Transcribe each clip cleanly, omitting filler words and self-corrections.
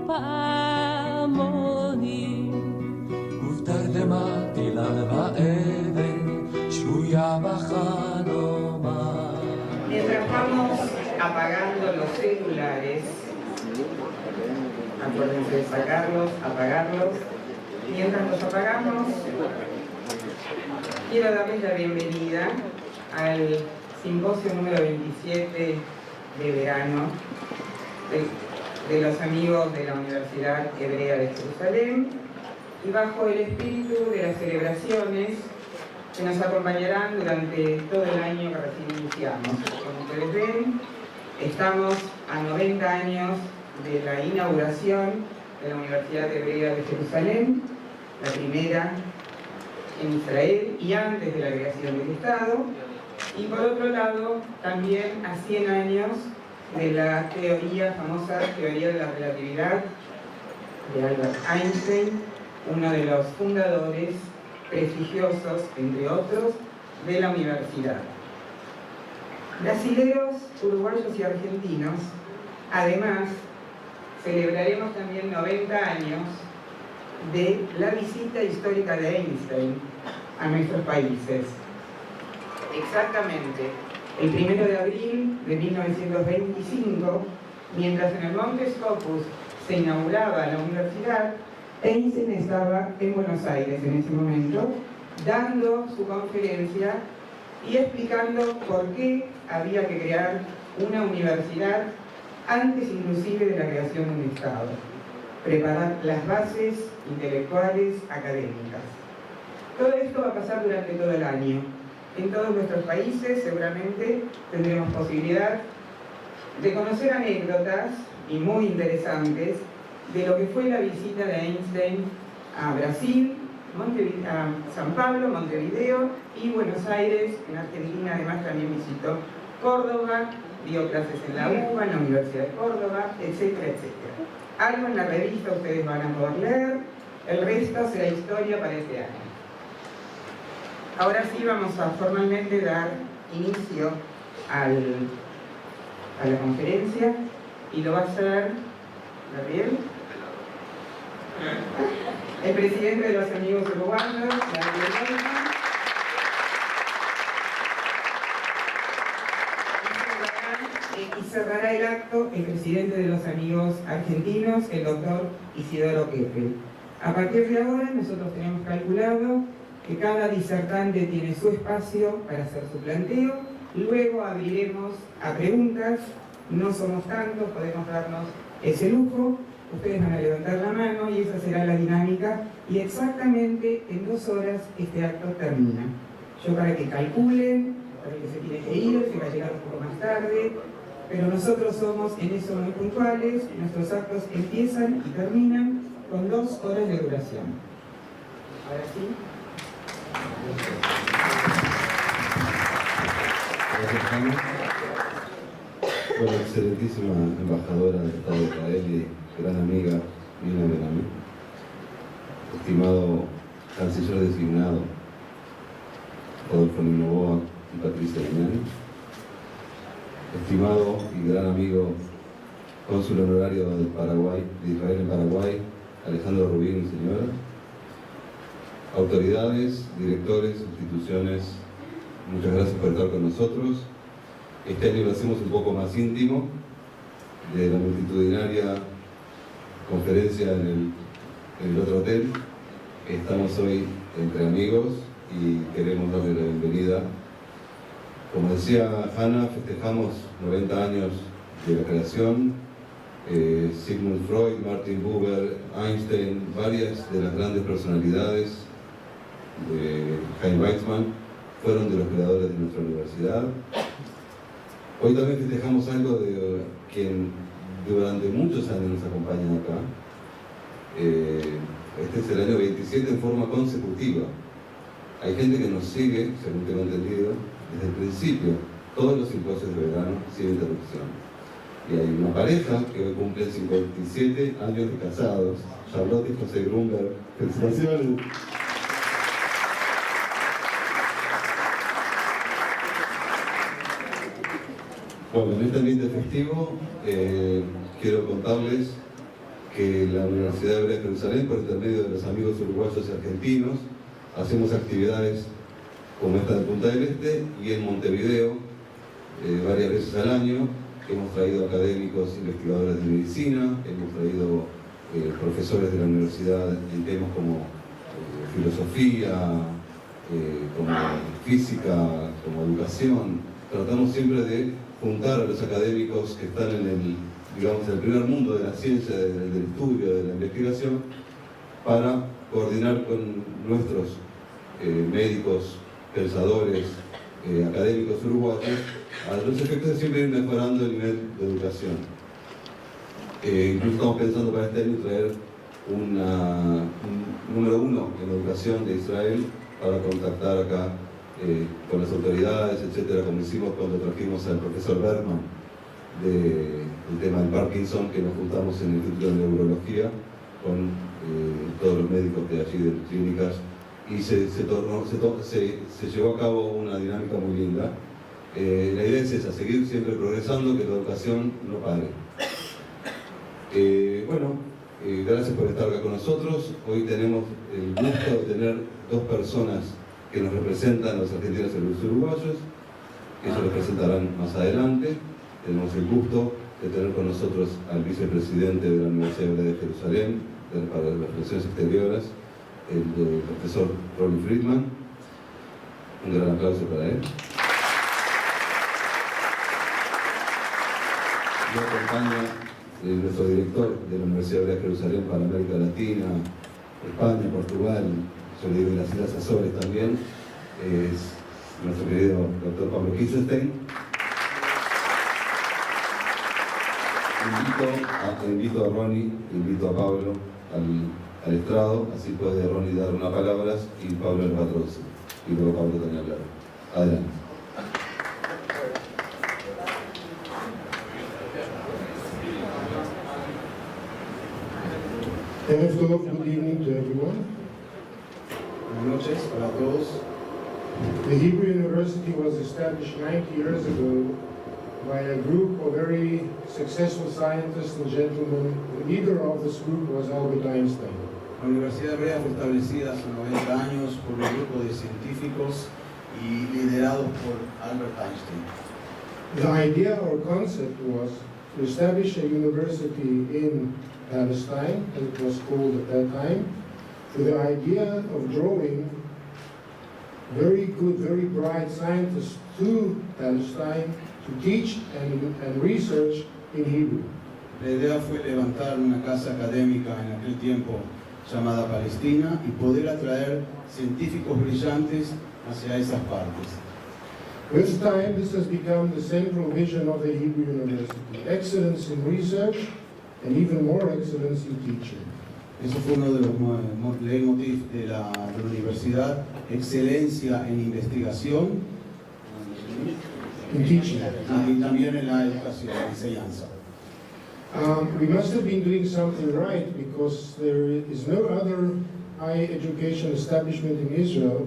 פעמונים. ותרדמתי לה באבן, שבויה בחלומה. Mientras vamos apagando los celulares, acuérdense de sacarlos, apagarlos. Mientras los apagamos, quiero darles la bienvenida al simposio número 27 de verano de los amigos de la Universidad Hebrea de Jerusalén, y bajo el espíritu de las celebraciones que nos acompañarán durante todo el año que recién iniciamos. Como ustedes ven, estamos a 90 años de la inauguración de la Universidad Hebrea de Jerusalén, la primera en Israel y antes de la creación del Estado, y por otro lado también a 100 años de la famosa teoría de la relatividad de Albert Einstein, uno de los fundadores prestigiosos, entre otros, de la universidad. Brasileros, uruguayos y argentinos, además, celebraremos también 90 años de la visita histórica de Einstein a nuestros países. Exactamente, el 1 de abril de 1925, mientras en el Monte Scopus se inauguraba la universidad, Einstein estaba en Buenos Aires en ese momento, dando su conferencia y explicando por qué había que crear una universidad antes inclusive de la creación de un Estado, preparar las bases intelectuales, académicas. Todo esto va a pasar durante todo el año. En todos nuestros países seguramente tendremos posibilidad de conocer anécdotas y muy interesantes de lo que fue la visita de Einstein a Brasil, a San Pablo, Montevideo y Buenos Aires. En Argentina además también visitó Córdoba, dio clases en la UBA, en la Universidad de Córdoba, etcétera, etcétera. Algo en la revista ustedes van a poder leer, el resto será historia para este año. Ahora sí vamos a formalmente dar inicio a la conferencia y lo va a hacer Gabriel, el presidente de los amigos uruguayos, Gabriel Leyva, y cerrará el acto el presidente de los amigos argentinos, el doctor Isidoro Keppel. A partir de ahora nosotros tenemos calculado que cada disertante tiene su espacio para hacer su planteo, luego abriremos a preguntas, no somos tantos, podemos darnos ese lujo, ustedes van a levantar la mano y esa será la dinámica, y exactamente en 2 horas este acto termina. Yo para que calculen, para que se tiene que ir, que va a llegar un poco más tarde, pero nosotros somos en eso muy puntuales, nuestros actos empiezan y terminan con 2 horas de duración. Ahora sí. Gracias, Jaime. Bueno, excelentísima embajadora del Estado de Israel y gran amiga Nina Ben-Ami, estimado canciller designado Rodolfo Novoa y Patricia Damiani, estimado y gran amigo cónsul honorario de Israel en Paraguay, Alejandro Rubín y señora, autoridades, directores, instituciones, muchas gracias por estar con nosotros. Este año lo hacemos un poco más íntimo, de la multitudinaria conferencia en el otro hotel. Estamos hoy entre amigos y queremos darle la bienvenida. Como decía Hanna, festejamos 90 años de la creación. Sigmund Freud, Martin Buber, Einstein, varias de las grandes personalidades de Chaim Weizmann fueron de los creadores de nuestra universidad. Hoy también festejamos algo de quien durante muchos años nos acompaña acá. Este es el año 27 en forma consecutiva. Hay gente que nos sigue, según tengo entendido, desde el principio, todos los simposios de verano, sin interrupción. Y hay una pareja que hoy cumple 57 años de casados, Charlotte y José Grunberg. Felicitaciones. Bueno, en este ambiente festivo quiero contarles que la Universidad Hebrea de Jerusalén, por intermedio de los amigos uruguayos y argentinos, hacemos actividades como esta de Punta del Este y en Montevideo varias veces al año. Hemos traído académicos, investigadores de medicina, hemos traído profesores de la universidad en temas como filosofía, como física, como educación. Tratamos siempre de juntar a los académicos que están en el primer mundo de la ciencia, del estudio, de la investigación, para coordinar con nuestros médicos, pensadores, académicos uruguayos, a los efectos de siempre ir mejorando el nivel de educación. Incluso estamos pensando para este año traer un número 1 en educación de Israel para contactar acá con las autoridades, etcétera, como hicimos cuando trajimos al profesor Bergman del tema del Parkinson, que nos juntamos en el Instituto de Neurología con todos los médicos de allí de las clínicas, y se llevó a cabo una dinámica muy linda. La idea es esa, seguir siempre progresando, que la educación no pare. Gracias por estar acá con nosotros. Hoy tenemos el gusto de tener dos personas que nos representan, los argentinos y los uruguayos, que ellos los presentarán más adelante. Tenemos el gusto de tener con nosotros al vicepresidente de la Universidad Hebrea de Jerusalén para las Relaciones Exteriores, el profesor Ronnie Friedman. Un gran aplauso para él. Lo acompaña nuestro director de la Universidad Hebrea de Jerusalén para América Latina, España, Portugal, yo le digo las Islas Azores también, es nuestro querido doctor Pablo Kiselstein. Invito a Ronnie, invito a Pablo al estrado, así puede Ronnie dar unas palabras y Pablo les va a traducir. Y luego Pablo también hablar. Adelante. Good evening to everyone. Buenas noches para todos. The Hebrew University was established 90 years ago by a group of very successful scientists and gentlemen. The leader of this group was Albert Einstein. La Universidad Hebrea fue establecida hace 90 años por un grupo de científicos y liderados por Albert Einstein. The idea or concept was to establish a university in Palestine, as it was called at that time, with the idea of drawing very good, very bright scientists to Palestine to teach and research in Hebrew. La idea fue levantar una casa académica en aquel tiempo llamada Palestina y poder atraer científicos brillantes hacia esas partes. With time, this has become the central vision of the Hebrew University: excellence in research and even more excellence in teaching. Eso fue uno de los leitmotiv de la universidad: excelencia en investigación In teaching. y también en la educación, en la enseñanza. We must have been doing something right, because there is no other higher education establishment in Israel,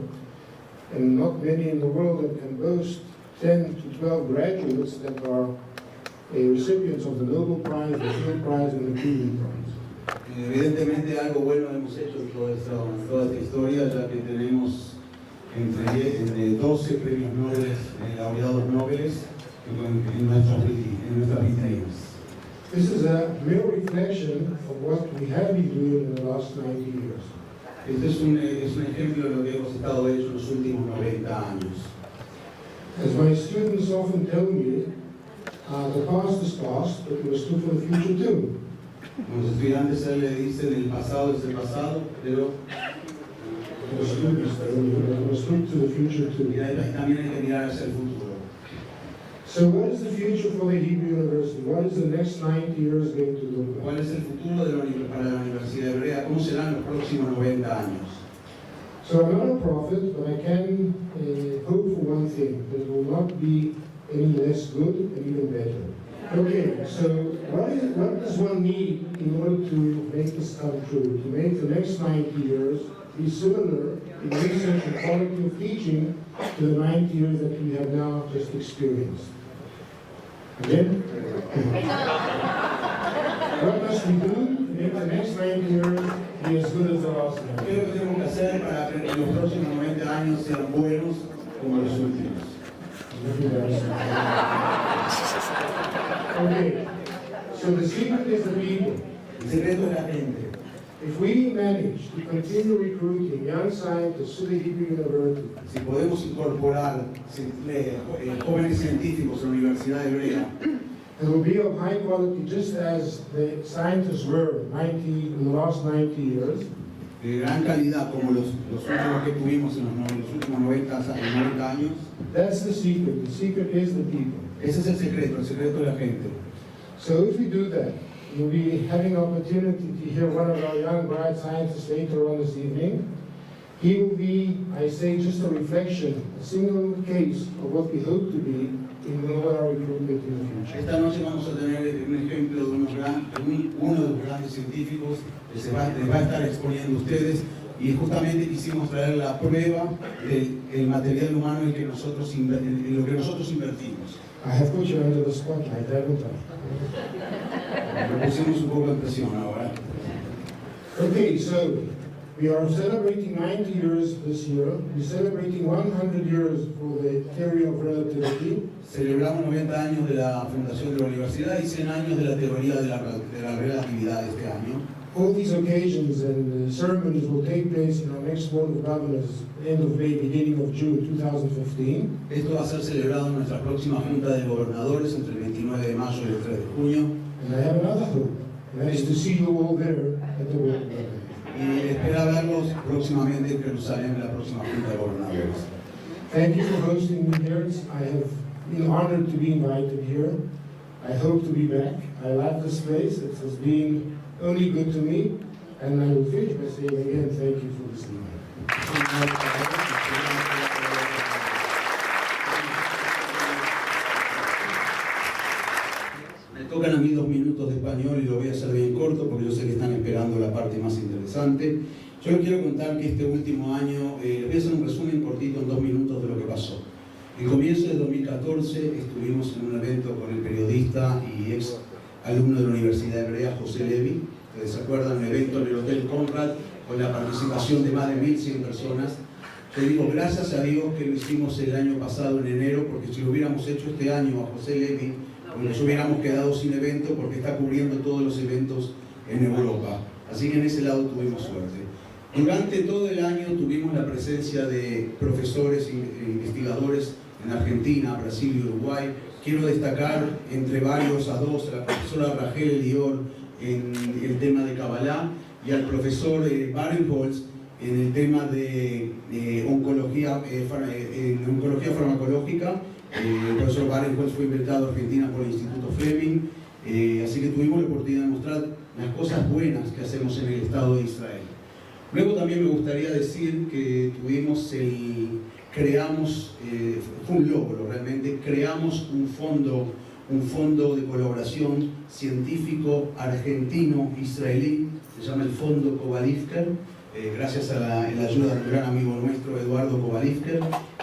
and not many in the world, that can boast 10 to 12 graduates that are recipients of the Nobel Prize, the Field Prize, and the Curie Prize. Evidentemente algo bueno hemos hecho en toda esta historia, ya que tenemos entre 12 premios Nobel, laureados Nobel en nuestras vitrinas. This is a mere reflection of what we have been doing in the last 90 years. Este es un ejemplo de lo que hemos estado hecho en los últimos 90 años. As my students often tell me, the past is past, but we must look for the future too. Los estudiantes a él le dicen el pasado es el pasado, pero The students tell me that we must look to the future too. también hay que mirar hacia el futuro. So what is the future for the Hebrew University? What is the next 90 years going to look like? ¿Cuál es el futuro para la Universidad Hebrea? ¿Cómo serán los próximos 90 años? So I'm not a prophet, but I can hope for one thing, that it will not be any less good and even better. Okay, so what does one need in order to make this come true? To make the next 90 years be similar in research and quality of teaching to the 90 years that we have now just experienced. Again? What must we do to make the next 90 years be as good as the last 90? ¿Qué es lo que tenemos que hacer para que en los próximos 90 años sean buenos como los últimos? Okay, so the secret is the people. El secreto es la gente. If we manage to continue recruiting young scientists to the Hebrew University, Si podemos incorporar jóvenes científicos a la Universidad Hebrea, it will be of high quality just as the scientists were in the last 90 years. de gran calidad como los últimos que tuvimos en los últimos 90 años. That's the secret. The secret is the people. Ese es el secreto de la gente. So if we do that, you'll be having opportunity to hear one of our young bright scientists later on this evening. He will be, I say, just a reflection, a single case of what we hope to be in all our recruitment in the future. Esta noche vamos a tener un ejemplo de uno de los grandes científicos que les va a estar exponiendo a ustedes, y justamente quisimos traer la prueba del material humano en lo que nosotros invertimos. I have put you under the spotlight, haven't I? Lo pusimos un poco en presión ahora. Okay, so we are celebrating 90 years this year. We're celebrating 100 years for the theory of relativity. Celebramos 90 años de la fundación de la universidad y 100 años de la teoría de la relatividad este año. All these occasions and ceremonies will take place in our next Board of Governors, end of May, beginning of June 2015. Esto va a ser celebrado en nuestra próxima Junta de Gobernadores entre el 29 de mayo y el 3 de junio. And I have another hope, and that is to see you all there at the Board of Governors. Y espera verlos próximamente en Jerusalén en la próxima Junta de Gobernadores. Thank you for hosting me here. I have been honored to be invited here. I hope to be back. I like this place. It has been only good to me. And I will finish by saying again, thank you for listening. Me tocan a mí 2 minutos de español y lo voy a hacer bien corto porque yo sé que están esperando la parte más interesante. Yo les quiero contar que este último año, les voy a hacer un resumen cortito en 2 minutos de lo que pasó. En comienzo de 2014 estuvimos en un evento con el periodista y ex alumno de la Universidad Hebrea, José Levi. Ustedes se acuerdan, un evento en el Hotel Conrad con la participación de más de 1.100 personas. Yo digo, gracias a Dios que lo hicimos el año pasado, en enero, porque si lo hubiéramos hecho este año a José Levi, nos hubiéramos quedado sin evento porque está cubriendo todos los eventos en Europa. Así que en ese lado tuvimos suerte. Durante todo el año tuvimos la presencia de profesores e investigadores en Argentina, Brasil y Uruguay. Quiero destacar entre varios a 2, a la profesora Rachel Elior en el tema de Kabbalah y al profesor Barenholtz en el tema de oncología farmacológica. El profesor Barenholtz fue invitado a Argentina por el Instituto Fleming, así que tuvimos la oportunidad de mostrar las cosas buenas que hacemos en el Estado de Israel. Luego también me gustaría decir que creamos, fue un logro realmente, creamos un fondo de colaboración científico argentino-israelí, se llama el Fondo Kovalivker, gracias a la ayuda de un gran amigo nuestro, Eduardo Kovalivker,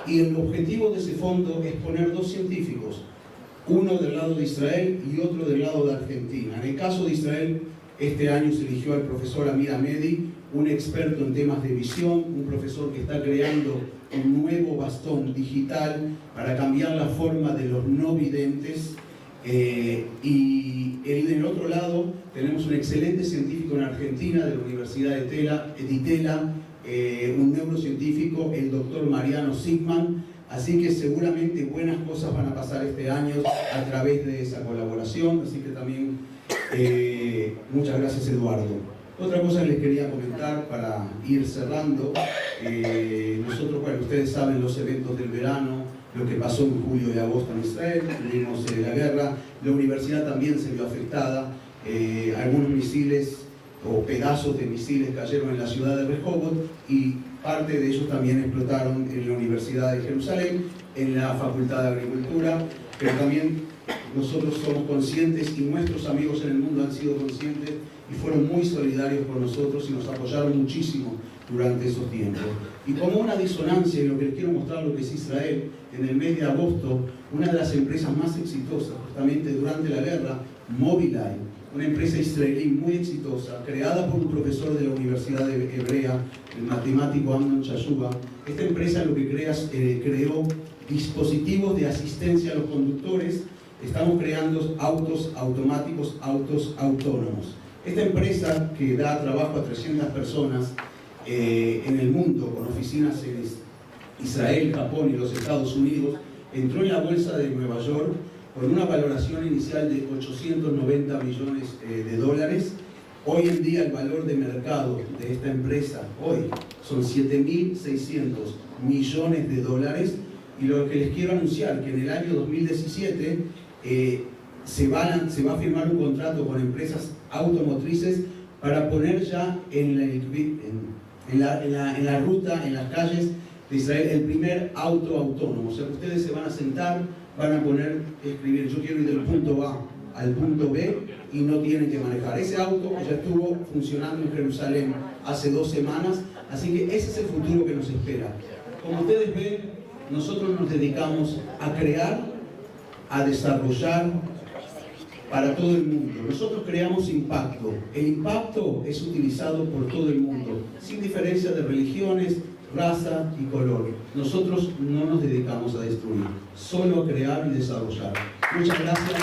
y el objetivo de ese fondo es poner 2 científicos, uno del lado de Israel y otro del lado de Argentina. En el caso de Israel, este año se eligió al profesor Amir Amedi, un experto en temas de visión, un profesor que está creando un nuevo bastón digital para cambiar la forma de los no videntes. Y en el otro lado tenemos un excelente científico en Argentina de la Universidad de Titela, un neurocientífico, el doctor Mariano Sigman. Así que seguramente buenas cosas van a pasar este año a través de esa colaboración. Así que también muchas gracias, Eduardo. Otra cosa que les quería comentar para ir cerrando, nosotros, bueno, ustedes saben los eventos del verano, lo que pasó en julio y agosto en Israel, tuvimos la guerra, la universidad también se vio afectada, algunos misiles o pedazos de misiles cayeron en la ciudad de Rehovot y parte de ellos también explotaron en la Universidad de Jerusalén, en la Facultad de Agricultura, pero también nosotros somos conscientes y nuestros amigos en el mundo han sido conscientes y fueron muy solidarios con nosotros y nos apoyaron muchísimo durante esos tiempos. Y como una disonancia, y lo que les quiero mostrar lo que es Israel, en el mes de agosto, una de las empresas más exitosas justamente durante la guerra, Mobileye, una empresa israelí muy exitosa, creada por un profesor de la Universidad Hebrea, el matemático Amnon Shashua. Esta empresa lo que creó dispositivos de asistencia a los conductores. Estamos creando autos automáticos, autos autónomos. Esta empresa, que da trabajo a 300 personas en el mundo, con oficinas en Israel, Japón y los Estados Unidos, entró en la bolsa de Nueva York con una valoración inicial de 890 millones de dólares. Hoy en día el valor de mercado de esta empresa hoy son 7.600 millones de dólares. Y lo que les quiero anunciar, que en el año 2017 se va a firmar un contrato con empresas automotrices para poner ya en la ruta, en las calles de Israel, el primer auto autónomo. O sea, ustedes se van a sentar, van a escribir, yo quiero ir del punto A al punto B y no tienen que manejar. Ese auto ya estuvo funcionando en Jerusalén hace 2 semanas, así que ese es el futuro que nos espera. Como ustedes ven, nosotros nos dedicamos a crear, a desarrollar para todo el mundo. Nosotros creamos impacto. El impacto es utilizado por todo el mundo, sin diferencia de religiones, raza y color. Nosotros no nos dedicamos a destruir, solo a crear y desarrollar. Muchas gracias.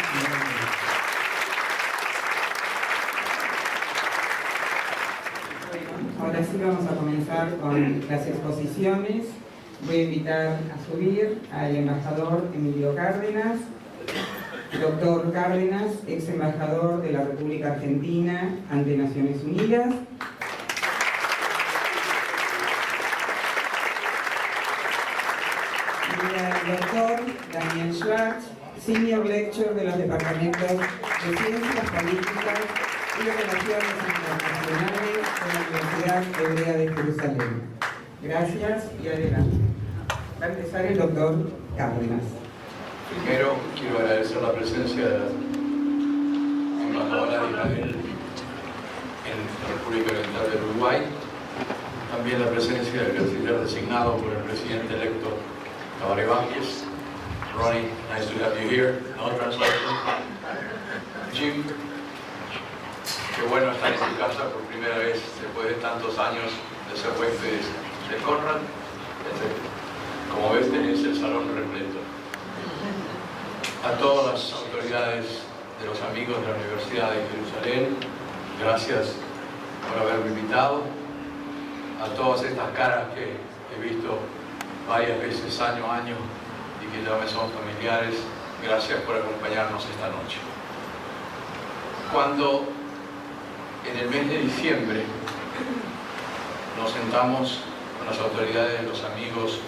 Ahora sí vamos a comenzar con las exposiciones. Voy a invitar a subir al embajador Emilio Cárdenas, doctor Cárdenas, ex embajador de la República Argentina ante Naciones Unidas. Y al doctor Daniel Schwartz, senior lecturer de los departamentos de Ciencias Políticas y Relaciones Internacionales de la Universidad Hebrea de Jerusalén. Gracias y adelante. Va a empezar el doctor Cárdenas. Primero, quiero agradecer la presencia de la embajadora de Israel en la República Oriental del Uruguay, también la presencia del canciller designado por el presidente electo Tabaré Vázquez. Ronnie, nice to have you here. No translation. Jim, qué bueno estar en tu casa por primera vez después de tantos años de ser huéspedes de Conrad. Como ves, tenés el salón repleto. A todas las autoridades de los amigos de la Universidad de Jerusalén, gracias por haberme invitado. A todas estas caras que he visto varias veces año a año y que ya me son familiares, gracias por acompañarnos esta noche. Cuando en el mes de diciembre nos sentamos con las autoridades de los amigos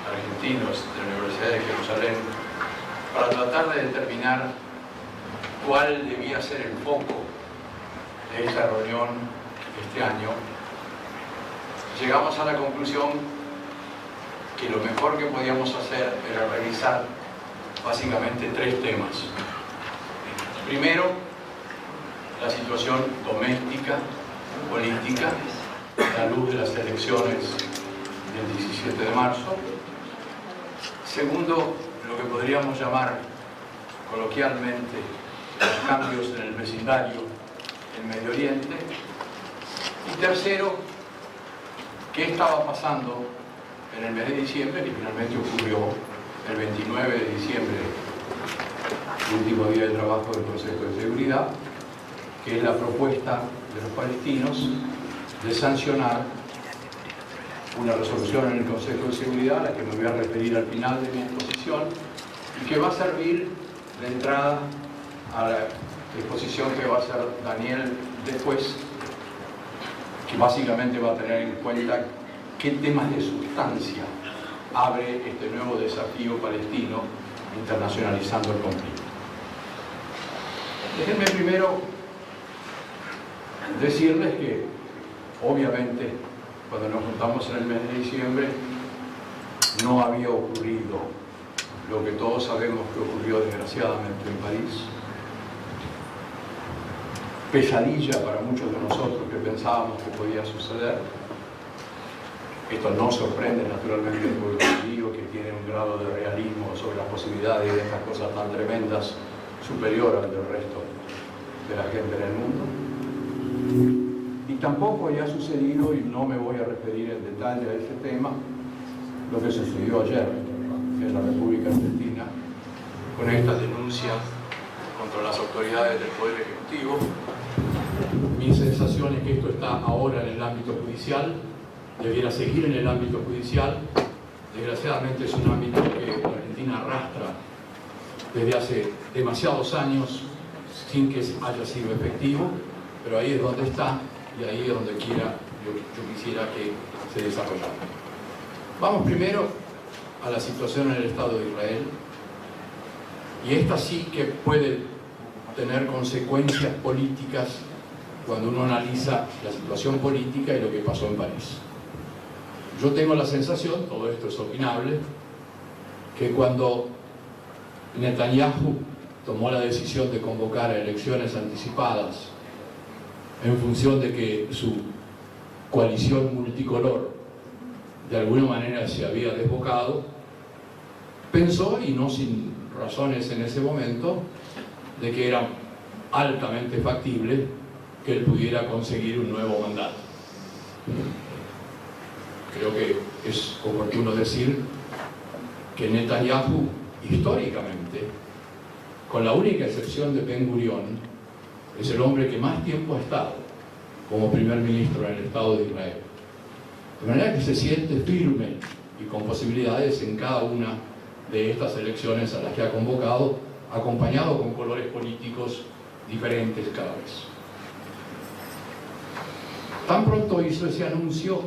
argentinos de la Universidad de Jerusalén para tratar de determinar cuál debía ser el foco de esta reunión este año, llegamos a la conclusión que lo mejor que podíamos hacer era revisar básicamente 3 temas. Primero, la situación doméstica, política, a la luz de las elecciones del 17 de marzo. Segundo, lo que podríamos llamar coloquialmente los cambios en el vecindario en Medio Oriente. Y tercero, qué estaba pasando en el mes de diciembre, que finalmente ocurrió el 29 de diciembre, el último día de trabajo del Consejo de Seguridad, que es la propuesta de los palestinos de sancionar una resolución en el Consejo de Seguridad, a la que me voy a referir al final de mi exposición, y que va a servir de entrada a la exposición que va a hacer Daniel después, que básicamente va a tener en cuenta qué temas de sustancia abre este nuevo desafío palestino internacionalizando el conflicto. Déjenme primero decirles que, obviamente, cuando nos juntamos en el mes de diciembre, no había ocurrido lo que todos sabemos que ocurrió desgraciadamente en París. Pesadilla para muchos de nosotros que pensábamos que podía suceder. Esto no sorprende naturalmente al pueblo judío, que tiene un grado de realismo sobre las posibilidades de estas cosas tan tremendas superior al del resto de la gente en el mundo. Y tampoco haya sucedido, y no me voy a referir en detalle a ese tema, lo que sucedió ayer en la República Argentina con esta denuncia contra las autoridades del Poder Ejecutivo. Mi sensación es que esto está ahora en el ámbito judicial, debiera seguir en el ámbito judicial. Desgraciadamente es un ámbito que Argentina arrastra desde hace demasiados años sin que haya sido efectivo, pero ahí es donde está y ahí es donde yo quisiera que se desarrollara. Vamos primero a la situación en el Estado de Israel, y esta sí que puede tener consecuencias políticas cuando uno analiza la situación política y lo que pasó en París. Yo tengo la sensación, todo esto es opinable, que cuando Netanyahu tomó la decisión de convocar a elecciones anticipadas en función de que su coalición multicolor de alguna manera se había desbocado, pensó, y no sin razones en ese momento, de que era altamente factible que él pudiera conseguir un nuevo mandato. Creo que es oportuno decir que Netanyahu, históricamente, con la única excepción de Ben Gurión, es el hombre que más tiempo ha estado como primer ministro en el Estado de Israel. De manera que se siente firme y con posibilidades en cada una de estas elecciones a las que ha convocado, acompañado con colores políticos diferentes cada vez. Tan pronto hizo ese anuncio,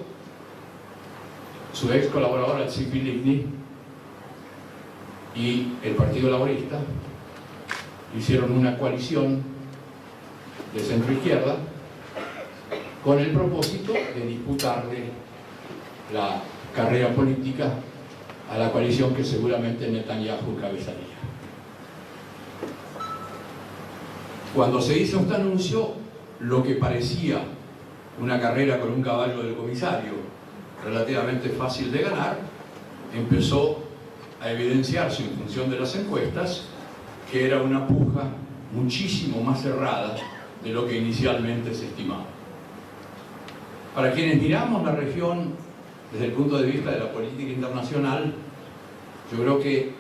su ex colaboradora Tzipi Livni y el Partido Laborista hicieron una coalición de centro-izquierda con el propósito de disputarle la carrera política a la coalición que seguramente Netanyahu encabezaría. Cuando se hizo este anuncio, lo que parecía una carrera con un caballo del comisario relativamente fácil de ganar, empezó a evidenciarse en función de las encuestas que era una puja muchísimo más cerrada de lo que inicialmente se estimaba. Para quienes miramos la región desde el punto de vista de la política internacional, yo creo que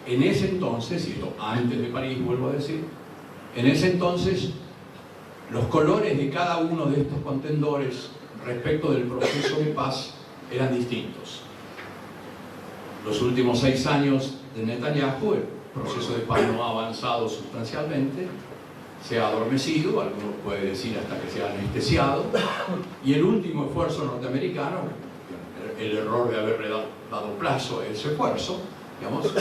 en ese entonces, y esto antes de París vuelvo a decir, en ese entonces los colores de cada uno de estos contendores respecto del proceso de paz eran distintos. Los últimos 6 años de Netanyahu, el proceso de paz no ha avanzado sustancialmente, se ha adormecido, algunos pueden decir hasta que se ha anestesiado, y el último esfuerzo norteamericano, el error de haberle dado plazo a ese esfuerzo, digamos,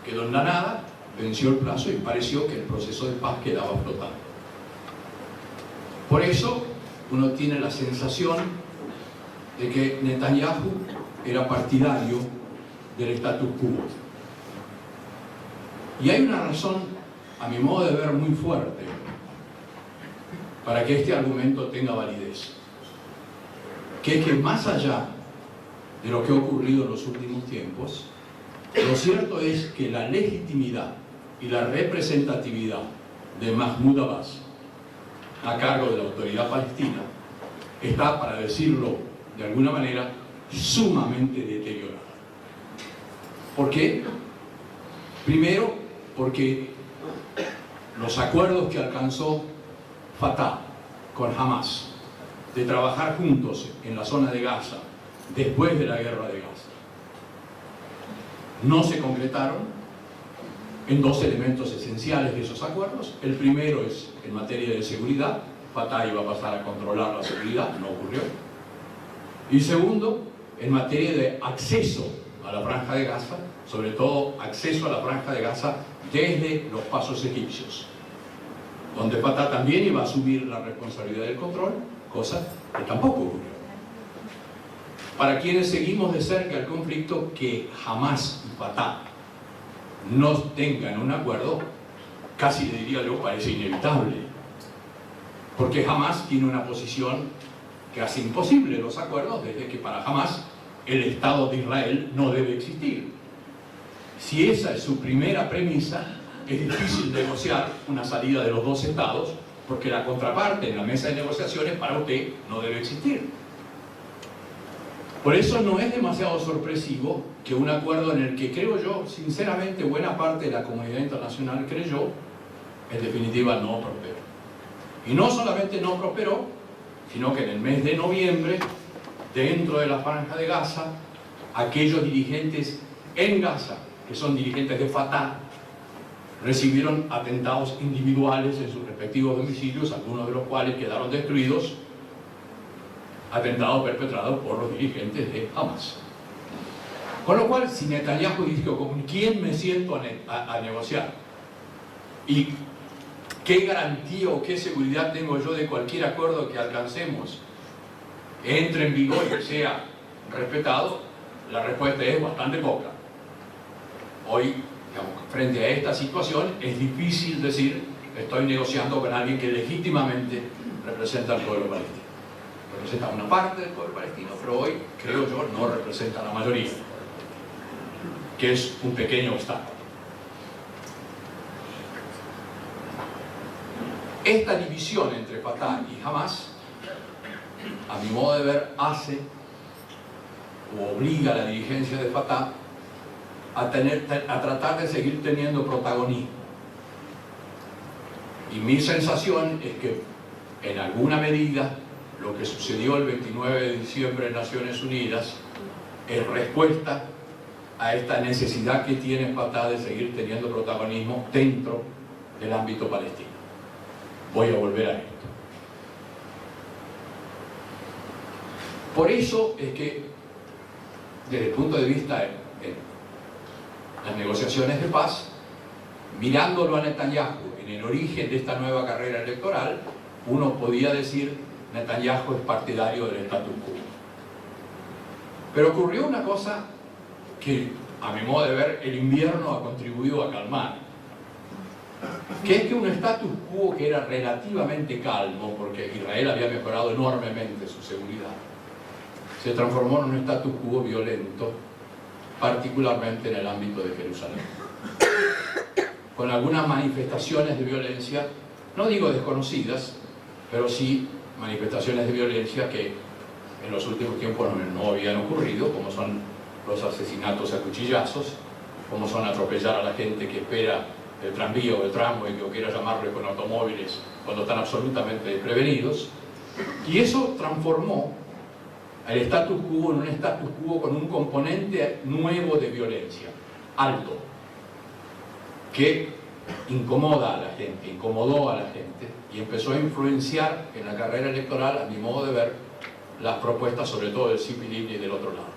quedó en la nada, venció el plazo y pareció que el proceso de paz quedaba flotando. Por eso uno tiene la sensación de que Netanyahu era partidario del status quo. Y hay una razón, a mi modo de ver, muy fuerte para que este argumento tenga validez, que es que más allá de lo que ha ocurrido en los últimos tiempos, lo cierto es que la legitimidad y la representatividad de Mahmoud Abbas a cargo de la autoridad palestina está, para decirlo de alguna manera, sumamente deteriorada. ¿Por qué? Primero, porque los acuerdos que alcanzó Fatah con Hamas de trabajar juntos en la zona de Gaza después de la guerra de Gaza no se concretaron en 2 elementos esenciales de esos acuerdos. El primero es en materia de seguridad. Fatah iba a pasar a controlar la seguridad, no ocurrió. Y segundo, en materia de acceso a la Franja de Gaza, sobre todo acceso a la Franja de Gaza desde los pasos egipcios, donde Fatah también iba a asumir la responsabilidad del control, cosa que tampoco ocurrió. Para quienes seguimos de cerca el conflicto, que Hamas y Fatah no tengan un acuerdo, casi diría yo, parece inevitable, porque Hamas tiene una posición que hace imposible los acuerdos, desde que para Hamas el Estado de Israel no debe existir. Si esa es su primera premisa, es difícil negociar una salida de los 2 estados, porque la contraparte en la mesa de negociaciones para usted no debe existir. Por eso no es demasiado sorpresivo que un acuerdo en el que creo yo, sinceramente, buena parte de la comunidad internacional creyó, en definitiva no prosperó. Y no solamente no prosperó, sino que en el mes de noviembre, dentro de la Franja de Gaza, aquellos dirigentes en Gaza, que son dirigentes de Fatah, recibieron atentados individuales en sus respectivos domicilios, algunos de los cuales quedaron destruidos, atentados perpetrados por los dirigentes de Hamas. Con lo cual, si Netanyahu dijo, ¿con quién me siento a negociar? ¿Y qué garantía o qué seguridad tengo yo de cualquier acuerdo que alcancemos entre en vigor y sea respetado? La respuesta es bastante poca. Hoy, digamos, frente a esta situación, es difícil decir estoy negociando con alguien que legítimamente representa al pueblo palestino. Representa una parte del pueblo palestino, pero hoy, creo yo, no representa a la mayoría, que es un pequeño obstáculo. Esta división entre Fatah y Hamas, a mi modo de ver, hace o obliga a la dirigencia de Fatah a tratar de seguir teniendo protagonismo. Y mi sensación es que, en alguna medida, lo que sucedió el 29 de diciembre en Naciones Unidas es respuesta a esta necesidad que tiene Fatah de seguir teniendo protagonismo dentro del ámbito palestino. Voy a volver a esto. Por eso es que, desde el punto de vista de las negociaciones de paz, mirándolo a Netanyahu en el origen de esta nueva carrera electoral, uno podía decir Netanyahu es partidario del status quo. Pero ocurrió una cosa que, a mi modo de ver, el invierno ha contribuido a calmar, que es que un status quo que era relativamente calmo, porque Israel había mejorado enormemente su seguridad, se transformó en un status quo violento, particularmente en el ámbito de Jerusalén, con algunas manifestaciones de violencia, no digo desconocidas, pero sí manifestaciones de violencia que en los últimos tiempos no habían ocurrido, como son los asesinatos a cuchillazos, como son atropellar a la gente que espera el tranvía o el tramway, que quiera llamarlo, con automóviles cuando están absolutamente desprevenidos. Y eso transformó el status quo en un status quo con un componente nuevo de violencia, alto, que incomoda a la gente, incomodó a la gente y empezó a influenciar en la carrera electoral, a mi modo de ver, las propuestas sobre todo del Tzipi Livni y del otro lado.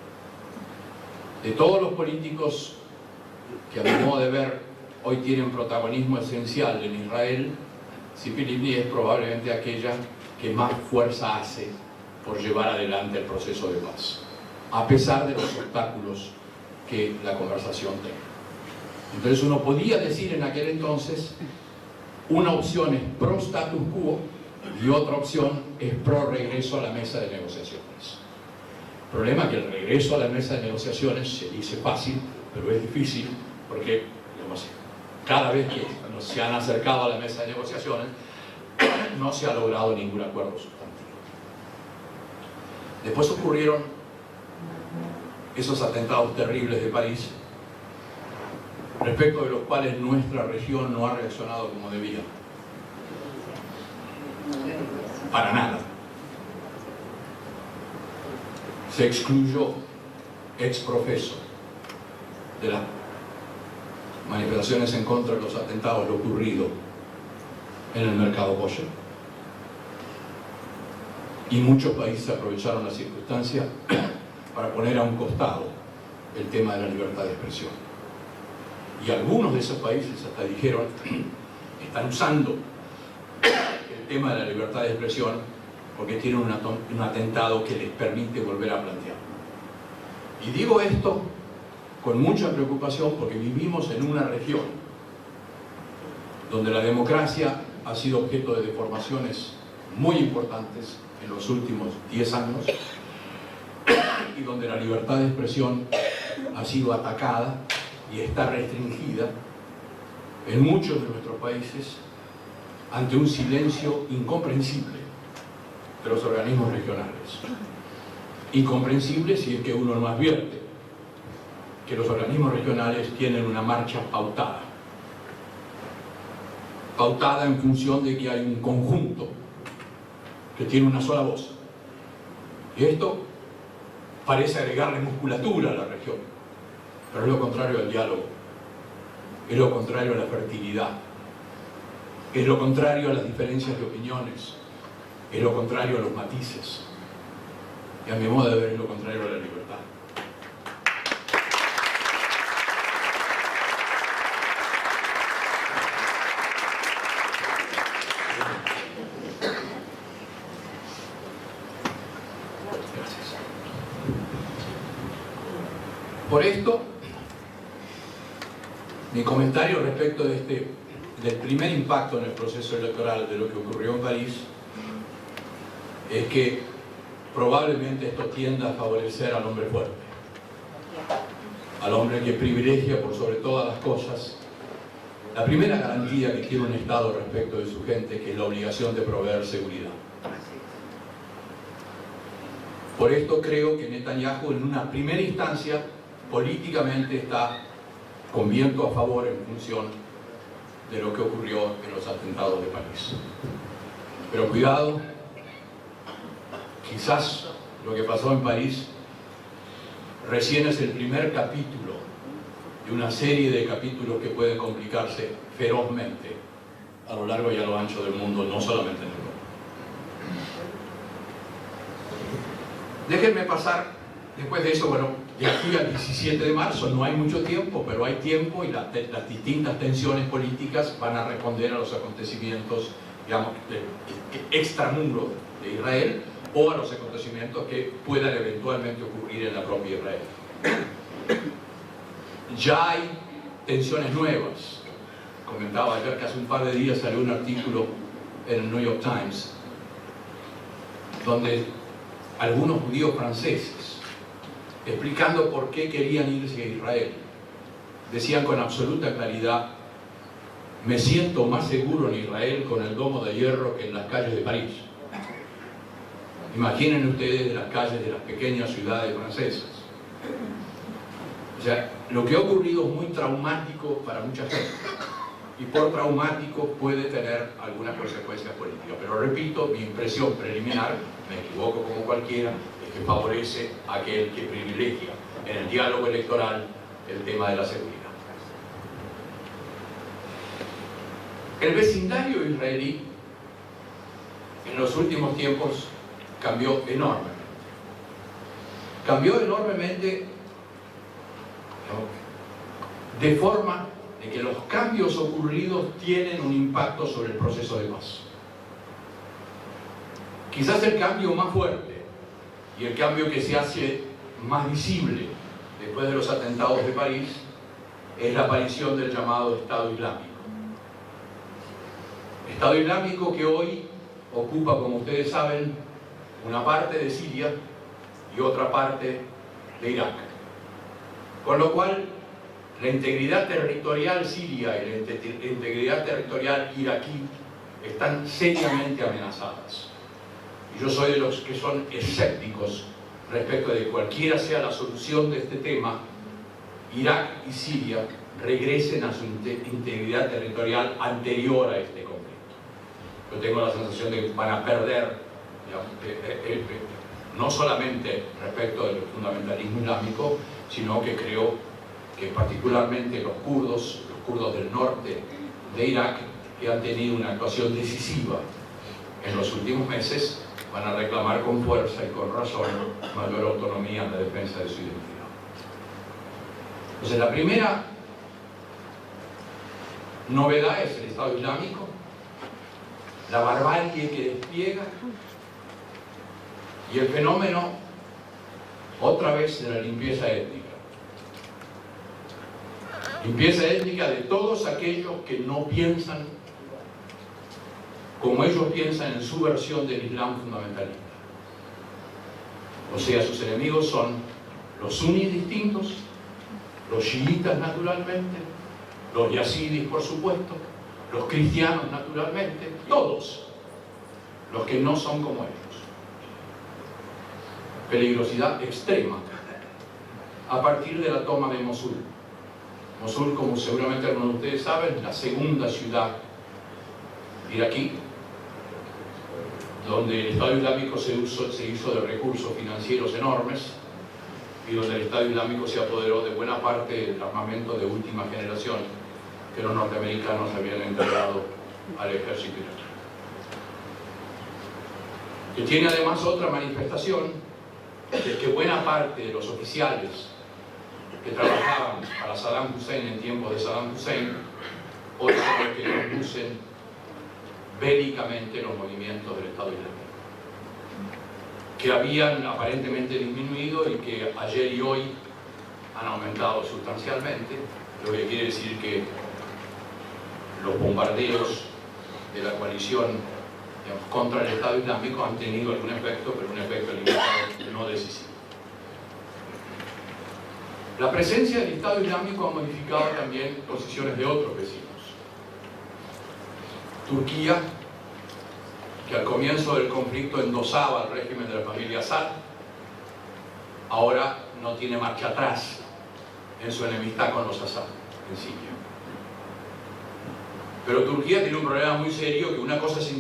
De todos los políticos que, a mi modo de ver, hoy tienen protagonismo esencial en Israel, Tzipi Livni es probablemente aquella que más fuerza hace por llevar adelante el proceso de paz, a pesar de los obstáculos que la conversación tenga. Entonces uno podía decir en aquel entonces, una opción es pro status quo y otra opción es pro regreso a la mesa de negociaciones. El problema es que el regreso a la mesa de negociaciones se dice fácil, pero es difícil porque, digamos, cada vez que se han acercado a la mesa de negociaciones no se ha logrado ningún acuerdo sustantivo. Después ocurrieron esos atentados terribles de París, respecto de los cuales nuestra región no ha reaccionado como debía. Para nada. Se excluyó ex profeso de las manifestaciones en contra de los atentados lo ocurrido en el mercado kosher. Y muchos países aprovecharon la circunstancia para poner a un costado el tema de la libertad de expresión. Y algunos de esos países hasta dijeron, están usando el tema de la libertad de expresión porque tienen un atentado que les permite volver a plantearlo. Y digo esto con mucha preocupación porque vivimos en una región donde la democracia ha sido objeto de deformaciones muy importantes en los últimos 10 años y donde la libertad de expresión ha sido atacada y está restringida en muchos de nuestros países ante un silencio incomprensible de los organismos regionales. Incomprensible si es que uno no advierte que los organismos regionales tienen una marcha pautada. Pautada en función de que hay un conjunto que tiene una sola voz. Y esto parece agregarle musculatura a la región, pero es lo contrario al diálogo, es lo contrario a la fertilidad, es lo contrario a las diferencias de opiniones, es lo contrario a los matices, y a mi modo de ver es lo contrario a la libertad. Por esto, mi comentario respecto del primer impacto en el proceso electoral de lo que ocurrió en París es que probablemente esto tienda a favorecer al hombre fuerte, al hombre que privilegia por sobre todas las cosas la primera garantía que tiene un Estado respecto de su gente, que es la obligación de proveer seguridad. Por esto creo que Netanyahu en una primera instancia políticamente está con viento a favor en función de lo que ocurrió en los atentados de París. Pero cuidado, quizás lo que pasó en París recién es el primer capítulo de una serie de capítulos que pueden complicarse ferozmente a lo largo y a lo ancho del mundo, no solamente en Europa. Déjenme pasar, después de eso, bueno, de aquí al 17 de marzo no hay mucho tiempo, pero hay tiempo y las distintas tensiones políticas van a responder a los acontecimientos, digamos, extramuros de Israel o a los acontecimientos que puedan eventualmente ocurrir en la propia Israel. Ya hay tensiones nuevas. Comentaba ayer que hace un par de días salió un artículo en el New York Times donde algunos judíos franceses, explicando por qué querían irse a Israel, decían con absoluta claridad: me siento más seguro en Israel con el domo de hierro que en las calles de París. Imaginen ustedes las calles de las pequeñas ciudades francesas. O sea, lo que ha ocurrido es muy traumático para mucha gente, y por traumático puede tener algunas consecuencias políticas. Pero repito, mi impresión preliminar, me equivoco como cualquiera, es que favorece a aquel que privilegia en el diálogo electoral el tema de la seguridad. El vecindario israelí en los últimos tiempos cambió enormemente. Cambió enormemente de forma de que los cambios ocurridos tienen un impacto sobre el proceso de paz. Quizás el cambio más fuerte y el cambio que se hace más visible después de los atentados de París es la aparición del llamado Estado Islámico. Estado Islámico que hoy ocupa, como ustedes saben, una parte de Siria y otra parte de Irak. Con lo cual, la integridad territorial siria y la integridad territorial iraquí están seriamente amenazadas. Y yo soy de los que son escépticos respecto de cualquiera sea la solución de este tema, Irak y Siria regresen a su integridad territorial anterior a este conflicto. Yo tengo la sensación de que van a perder, digamos, no solamente respecto del fundamentalismo islámico, sino que creo que particularmente los kurdos del norte de Irak, que han tenido una actuación decisiva en los últimos meses, van a reclamar con fuerza y con razón mayor autonomía en la defensa de su identidad. Entonces, la primera novedad es el Estado Islámico, la barbarie que despliega y el fenómeno, otra vez, de la limpieza étnica. Limpieza étnica de todos aquellos que no piensan como ellos piensan en su versión del Islam fundamentalista. O sea, sus enemigos son los suníes distintos, los chiitas naturalmente, los yazidis por supuesto, los cristianos naturalmente, todos los que no son como ellos. Peligrosidad extrema a partir de la toma de Mosul. Mosul, como seguramente algunos de ustedes saben, es la segunda ciudad iraquí donde el Estado Islámico se hizo de recursos financieros enormes y donde el Estado Islámico se apoderó de buena parte del armamento de última generación que los norteamericanos habían entregado al ejército iraquí. Que tiene además otra manifestación, de que buena parte de los oficiales que trabajaban para Saddam Hussein en tiempos de Saddam Hussein hoy son los que conducen bélicamente los movimientos del Estado Islámico, que habían aparentemente disminuido y que ayer y hoy han aumentado sustancialmente, lo que quiere decir que los bombardeos de la coalición, digamos, contra el Estado Islámico han tenido algún efecto, pero un efecto limitado, no decisivo. La presencia del Estado Islámico ha modificado también posiciones de otros vecinos. Turquía, que al comienzo del conflicto endosaba al régimen de la familia Assad, ahora no tiene marcha atrás en su enemistad con los Assad en Siria. Pero Turquía tiene un problema muy serio, que una cosa es,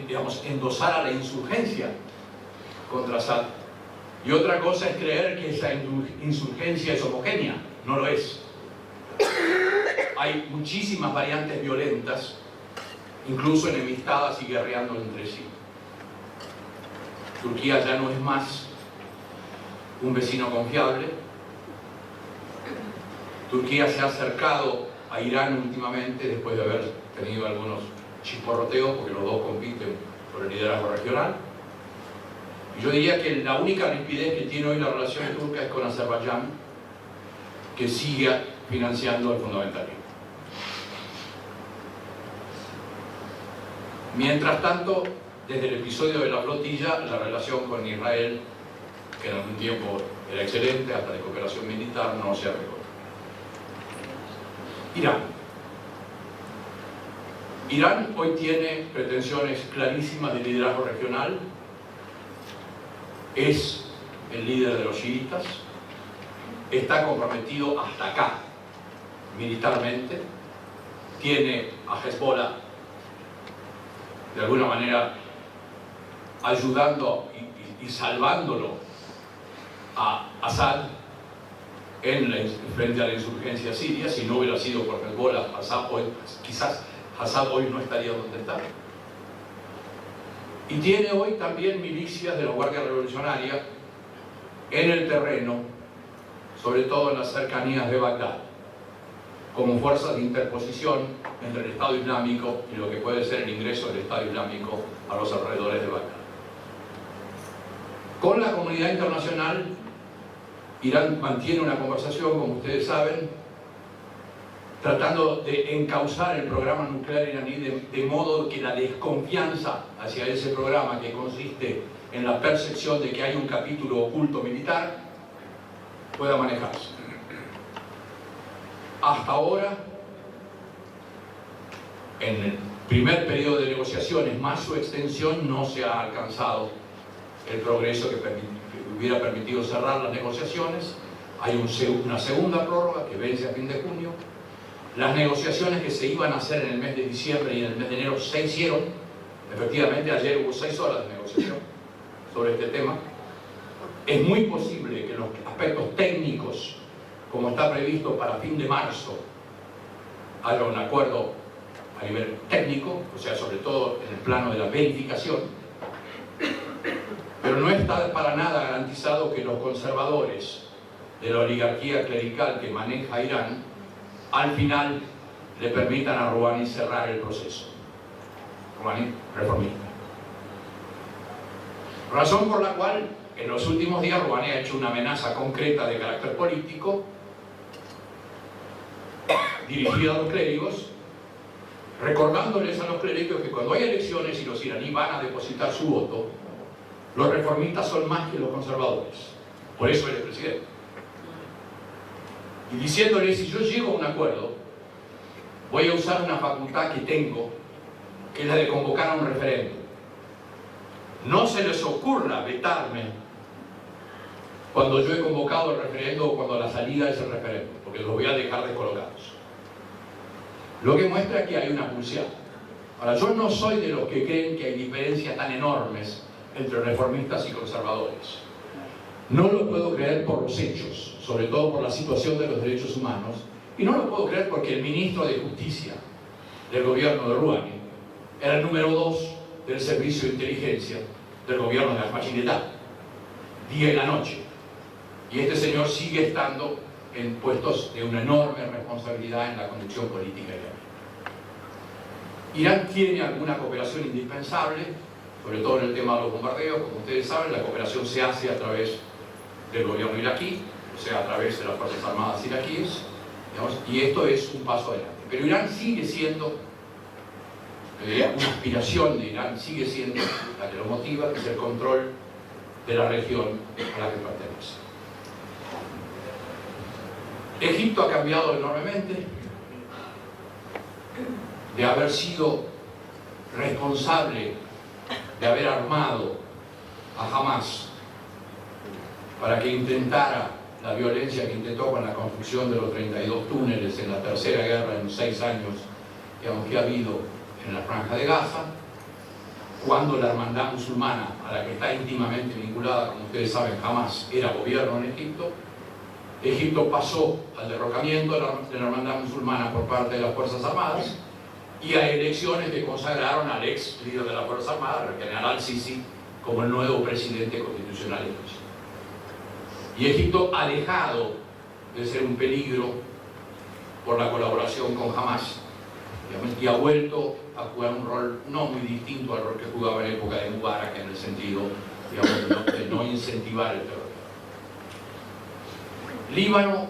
digamos, endosar a la insurgencia contra Assad y otra cosa es creer que esa insurgencia es homogénea. No lo es. Hay muchísimas variantes violentas, incluso enemistadas y guerreando entre sí. Turquía ya no es más un vecino confiable. Turquía se ha acercado a Irán últimamente después de haber tenido algunos chisporroteos, porque los dos compiten por el liderazgo regional. Y yo diría que la única rigidez que tiene hoy la relación turca es con Azerbaiyán, que sigue financiando el fundamentalismo. Mientras tanto, desde el episodio de la flotilla, la relación con Israel, que en algún tiempo era excelente, hasta de cooperación militar, no se ha mejorado. Irán. Irán hoy tiene pretensiones clarísimas de liderazgo regional, es el líder de los chiitas, está comprometido hasta acá militarmente, tiene a Hezbollah de alguna manera ayudando y salvándolo a Assad frente a la insurgencia siria. Si no hubiera sido por Hezbollah, quizás Assad hoy no estaría donde está. Y tiene hoy también milicias de la Guardia Revolucionaria en el terreno, sobre todo en las cercanías de Bagdad, como fuerzas de interposición entre el Estado Islámico y lo que puede ser el ingreso del Estado Islámico a los alrededores de Bagdad. Con la comunidad internacional, Irán mantiene una conversación, como ustedes saben, tratando de encauzar el programa nuclear iraní de modo que la desconfianza hacia ese programa, que consiste en la percepción de que hay un capítulo oculto militar, pueda manejarse. Hasta ahora, en el primer periodo de negociaciones más su extensión, no se ha alcanzado el progreso que hubiera permitido cerrar las negociaciones. Hay una segunda prórroga que vence a fin de junio. Las negociaciones que se iban a hacer en el mes de diciembre y en el mes de enero se hicieron. Efectivamente, ayer hubo 6 horas de negociación sobre este tema. Es muy posible que los aspectos técnicos, como está previsto para fin de marzo, haya un acuerdo a nivel técnico, o sea, sobre todo en el plano de la verificación. Pero no está para nada garantizado que los conservadores de la oligarquía clerical que maneja Irán al final le permitan a Rouhani cerrar el proceso. Rouhani, reformista. Razón por la cual en los últimos días Rouhani ha hecho una amenaza concreta de carácter político dirigida a los clérigos, recordándoles a los clérigos que cuando hay elecciones y los iraníes van a depositar su voto, los reformistas son más que los conservadores. Por eso él es presidente. Y diciéndole, si yo llego a un acuerdo, voy a usar una facultad que tengo, que es la de convocar a un referéndum. No se les ocurra vetarme cuando yo he convocado el referéndum o cuando la salida es el referéndum, porque los voy a dejar descolocados. Lo que muestra que hay una pulsión. Ahora, yo no soy de los que creen que hay diferencias tan enormes entre reformistas y conservadores. No lo puedo creer por los hechos, sobre todo por la situación de los derechos humanos, y no lo puedo creer porque el ministro de Justicia del gobierno de Rouhani era el número 2 del servicio de inteligencia del gobierno de Ahmadinejad, día y la noche. Y este señor sigue estando en puestos de una enorme responsabilidad en la conducción política iraní. Irán tiene alguna cooperación indispensable, sobre todo en el tema de los bombardeos. Como ustedes saben, la cooperación se hace a través del gobierno iraquí, o sea, a través de las Fuerzas Armadas iraquíes, digamos, y esto es un paso adelante. Pero Irán sigue siendo, una aspiración de Irán sigue siendo la que lo motiva, que es el control de la región a la que pertenece. Egipto ha cambiado enormemente de haber sido responsable de haber armado a Hamas para que intentara la violencia que intentó con la construcción de los 32 túneles en la tercera guerra en 6 años, digamos, que ha habido en la Franja de Gaza, cuando la hermandad musulmana, a la que está íntimamente vinculada, como ustedes saben, Hamas era gobierno en Egipto. Egipto pasó al derrocamiento de la hermandad musulmana por parte de las Fuerzas Armadas y a elecciones que consagraron al ex líder de las Fuerzas Armadas, el general al-Sisi, como el nuevo presidente constitucional egipcio. Y Egipto, alejado de ser un peligro por la colaboración con Hamas, digamos, y ha vuelto a jugar un rol no muy distinto al rol que jugaba en época de Mubarak, en el sentido, digamos, de no incentivar el terror. Líbano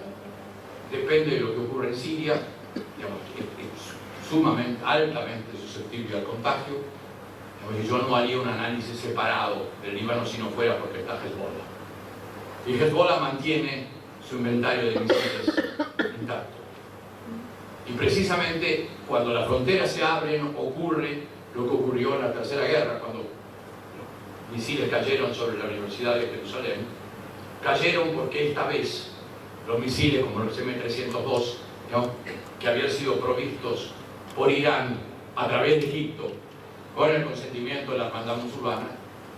depende de lo que ocurre en Siria, digamos, es sumamente, altamente susceptible al contagio. Digamos, yo no haría un análisis separado del Líbano si no fuera porque está Hezbollah. Y Hezbollah mantiene su inventario de misiles intacto. Y precisamente cuando las fronteras se abren ocurre lo que ocurrió en la Tercera Guerra, cuando los misiles cayeron sobre la Universidad de Jerusalén. Cayeron porque esta vez los misiles como los M302, ¿no?, que habían sido provistos por Irán a través de Egipto con el consentimiento de la hermandad musulmana,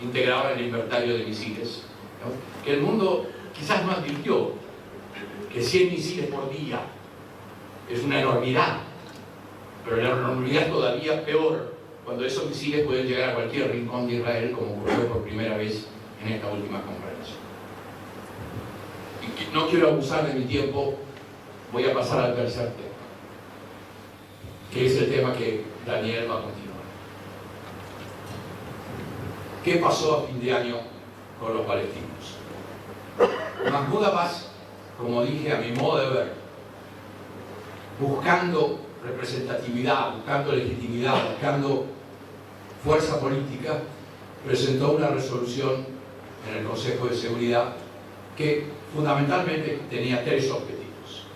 integraban el inventario de misiles, ¿no?, que el mundo quizás no advirtió que 100 misiles por día es una enormidad, pero la enormidad es todavía peor cuando esos misiles pueden llegar a cualquier rincón de Israel, como ocurrió por primera vez en esta última conferencia. Y no quiero abusar de mi tiempo, voy a pasar al tercer tema, que es el tema que Daniel va a continuar. ¿Qué pasó a fin de año con los palestinos? Mahmoud Abbas, como dije, a mi modo de ver, buscando representatividad, buscando legitimidad, buscando fuerza política, presentó una resolución en el Consejo de Seguridad que fundamentalmente tenía 3 objetivos.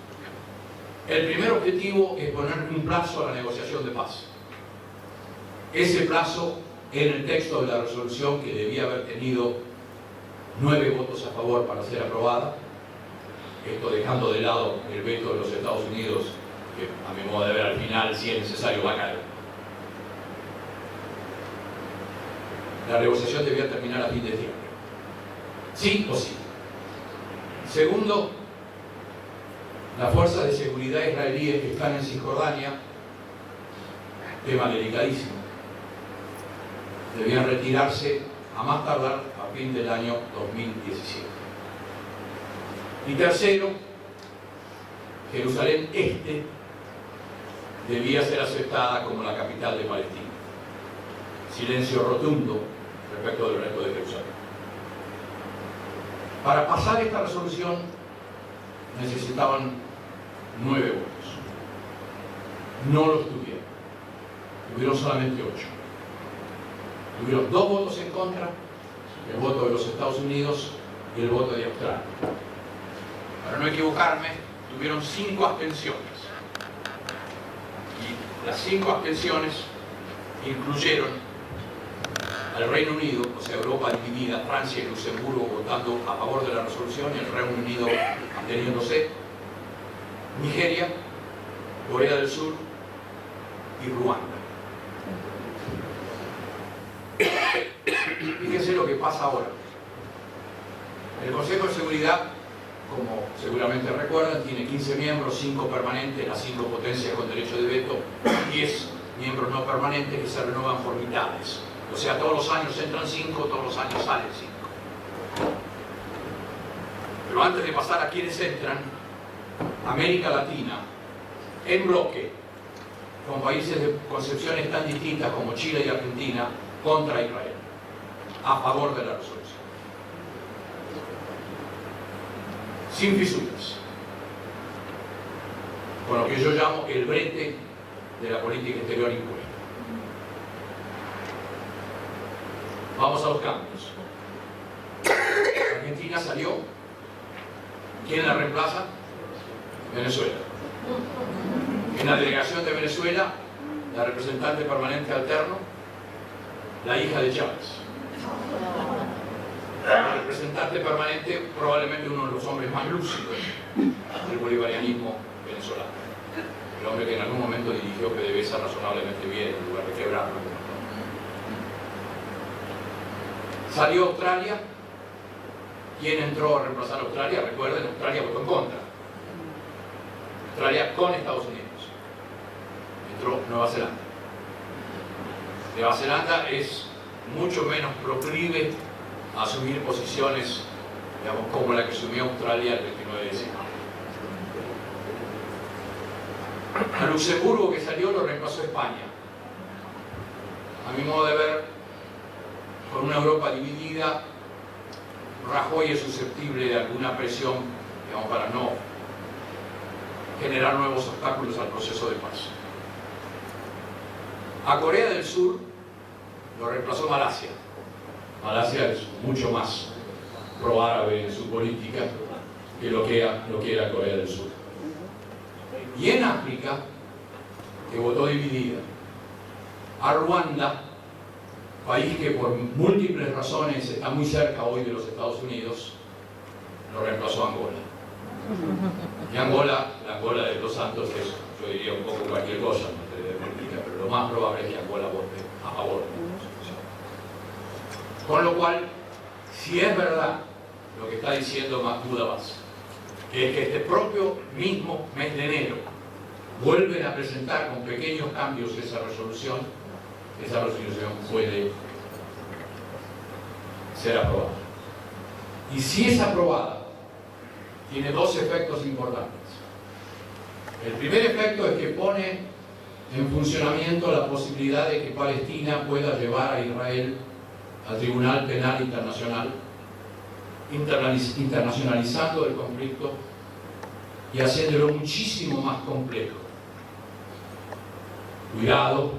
El primer objetivo es poner un plazo a la negociación de paz. Ese plazo, en el texto de la resolución, que debía haber tenido 9 votos a favor para ser aprobada, esto dejando de lado el veto de los Estados Unidos, que a mi modo de ver al final, si es necesario, va a caer. La negociación debía terminar a fin de diciembre. Sí o sí. Segundo, las fuerzas de seguridad israelíes que están en Cisjordania, tema delicadísimo, debían retirarse a más tardar a fin del año 2017. Y tercero, Jerusalén Este debía ser aceptada como la capital de Palestina. Silencio rotundo respecto del resto de Jerusalén. Para pasar esta resolución necesitaban 9 votos. No los tuvieron. Tuvieron solamente 8. Tuvieron 2 votos en contra, el voto de los Estados Unidos y el voto de Australia. Para no equivocarme, tuvieron 5 abstenciones. las 5 abstenciones incluyeron al Reino Unido, o sea, Europa dividida, Francia y Luxemburgo votando a favor de la resolución y el Reino Unido absteniéndose, Nigeria, Corea del Sur y Ruanda. Fíjense lo que pasa ahora. El Consejo de Seguridad, como seguramente recuerdan, tiene 15 miembros, 5 permanentes, las 5 potencias con derecho de veto, 10 miembros no permanentes que se renuevan por mitades. O sea, todos los años entran 5, todos los años salen 5. Pero antes de pasar a quienes entran, América Latina, en bloque, con países de concepciones tan distintas como Chile y Argentina, contra Israel, a favor de la resolución. Sin fisuras. Con lo que yo llamo el brete de la política exterior impuesta. Vamos a los cambios. Argentina salió. ¿Quién la reemplaza? Venezuela. En la delegación de Venezuela, la representante permanente alterno, la hija de Chávez. El representante permanente, probablemente uno de los hombres más lúcidos del bolivarianismo venezolano. El hombre que en algún momento dirigió PDVSA razonablemente bien en lugar de quebrarlo. Salió Australia. ¿Quién entró a reemplazar a Australia? Recuerden, Australia votó en contra. Australia con Estados Unidos. Entró Nueva Zelanda. Nueva Zelanda es mucho menos proclive a asumir posiciones, digamos, como la que asumió Australia el 29 de diciembre. A Luxemburgo, que salió, lo reemplazó España. A mi modo de ver, con una Europa dividida, Rajoy es susceptible de alguna presión, digamos, para no generar nuevos obstáculos al proceso de paz. A Corea del Sur lo reemplazó Malasia. Malasia es mucho más pro-árabe en su política que lo que era Corea del Sur. Y en África, que votó dividida, a Ruanda, país que por múltiples razones está muy cerca hoy de los Estados Unidos, lo reemplazó Angola. Y Angola, la Angola de Dos Santos es, yo diría, un poco cualquier cosa en materia de política, pero lo más probable es que Angola vote a favor de la resolución. Con lo cual, si es verdad lo que está diciendo Mahmoud Abbas, que es que este propio mismo mes de enero vuelven a presentar con pequeños cambios esa resolución puede ser aprobada. Y si es aprobada, tiene 2 efectos importantes. El primer efecto es que pone en funcionamiento la posibilidad de que Palestina pueda llevar a Israel al Tribunal Penal Internacional, internacionalizando el conflicto y haciéndolo muchísimo más complejo. Cuidado,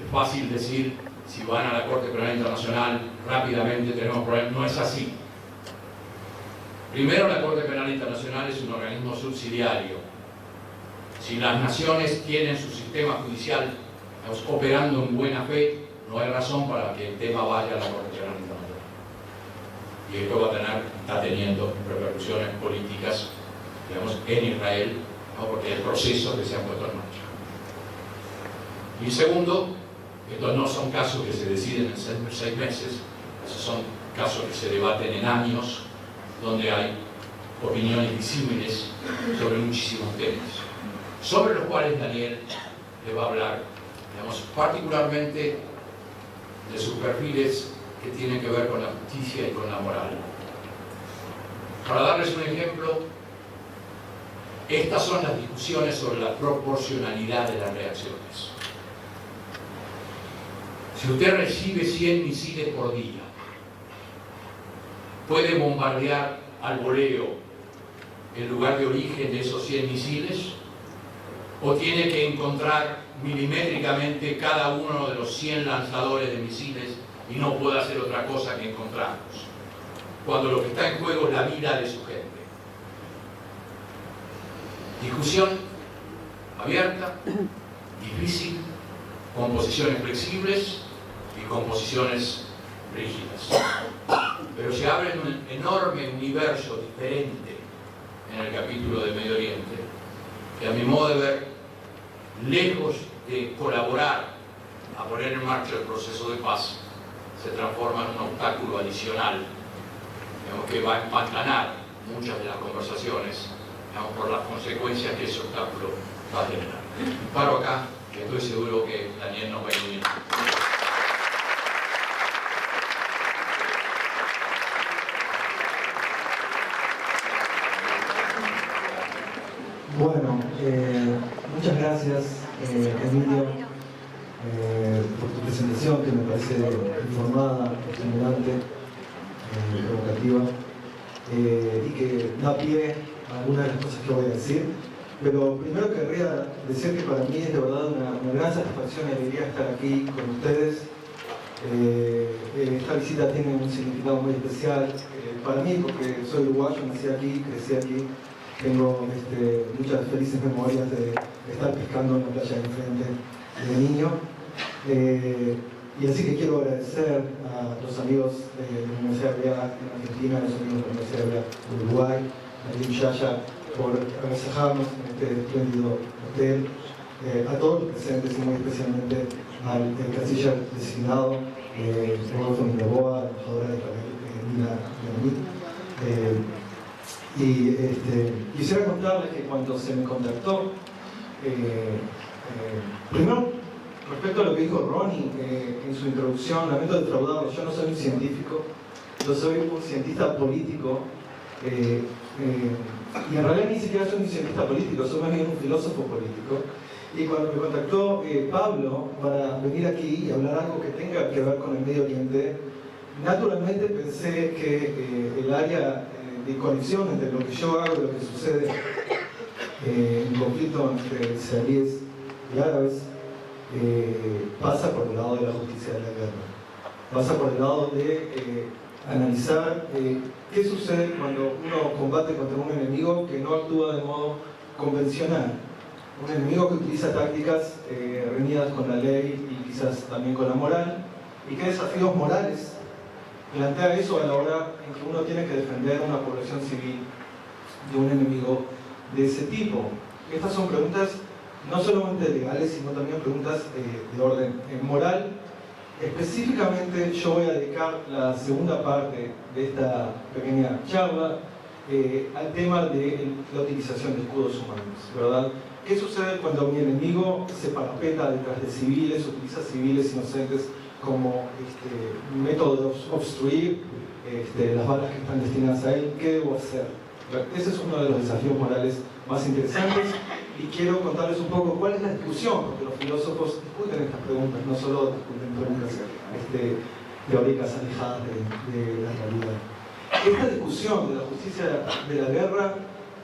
es fácil decir, si van a la Corte Penal Internacional rápidamente tenemos problemas. No es así. Primero, la Corte Penal Internacional es un organismo subsidiario. Si las naciones tienen su sistema judicial operando en buena fe, no hay razón para que el tema vaya a la Corte Penal Internacional. Y esto está teniendo repercusiones políticas, digamos, en Israel, ¿no? Porque hay procesos que se han puesto en marcha. Y segundo, estos no son casos que se deciden en 6 meses, esos son casos que se debaten en años, donde hay opiniones disímiles sobre muchísimos temas, sobre los cuales Daniel le va a hablar, digamos, particularmente de sus perfiles que tienen que ver con la justicia y con la moral. Para darles un ejemplo, estas son las discusiones sobre la proporcionalidad de las reacciones. Si usted recibe 100 misiles por día, ¿puede bombardear al voleo el lugar de origen de esos 100 misiles? ¿O tiene que encontrar milimétricamente cada uno de los 100 lanzadores de misiles y no puede hacer otra cosa que encontrarlos? Cuando lo que está en juego es la vida de su gente. Discusión abierta, difícil, con posiciones flexibles y con posiciones rígidas. Pero se abre un enorme universo diferente en el capítulo de Medio Oriente, que a mi modo de ver, lejos de colaborar a poner en marcha el proceso de paz, se transforma en un obstáculo adicional, digamos, que va a empantanar muchas de las conversaciones, digamos, por las consecuencias que ese obstáculo va a generar. Paro acá, que estoy seguro que Daniel nos va a iluminar. Bueno, muchas gracias, Emilio, por tu presentación, que me parece informada, estimulante, provocativa, y que da pie a algunas de las cosas que voy a decir. Pero primero querría decir que para mí es de verdad una gran satisfacción y alegría estar aquí con ustedes. Esta visita tiene un significado muy especial para mí, porque soy uruguayo, nací aquí, crecí aquí. Tengo muchas felices memorias de estar pescando en la playa de enfrente de niño. Y así que quiero agradecer a los amigos de la Universidad Hebrea en Argentina, a los amigos de la Universidad Hebrea de Uruguay, a Lim Yaya, por agasajarnos en este espléndido hotel, a todos los presentes y muy especialmente al canciller designado, Rodolfo Milaboa, embajadora de Israel, Nina Leonid. Y quisiera contarles que cuando se me contactó, primero, respecto a lo que dijo Ronnie en su introducción, lamento defraudarlo, yo no soy un científico, yo soy un cientista político, y en realidad ni siquiera soy un cientista político, soy más bien un filósofo político. Y cuando me contactó Pablo para venir aquí y hablar algo que tenga que ver con el Medio Oriente, naturalmente pensé que el área de conexión entre lo que yo hago y lo que sucede en conflicto entre israelíes y árabes pasa por el lado de la justicia de la guerra, pasa por el lado de analizar qué sucede cuando uno combate contra un enemigo que no actúa de modo convencional, un enemigo que utiliza tácticas reñidas con la ley y quizás también con la moral, y qué desafíos morales plantea eso a la hora en que uno tiene que defender a una población civil de un enemigo de ese tipo. Estas son preguntas no solamente legales, sino también preguntas de orden moral. Específicamente yo voy a dedicar la segunda parte de esta pequeña charla al tema de la utilización de escudos humanos, ¿verdad? ¿Qué sucede cuando mi enemigo se parapeta detrás de civiles, utiliza civiles inocentes como método de obstruir las balas que están destinadas a él? ¿Qué debo hacer? Ese es uno de los desafíos morales más interesantes, y quiero contarles un poco cuál es la discusión, porque los filósofos discuten estas preguntas, no solo discuten preguntas teóricas alejadas de la realidad. Esta discusión de la justicia de la guerra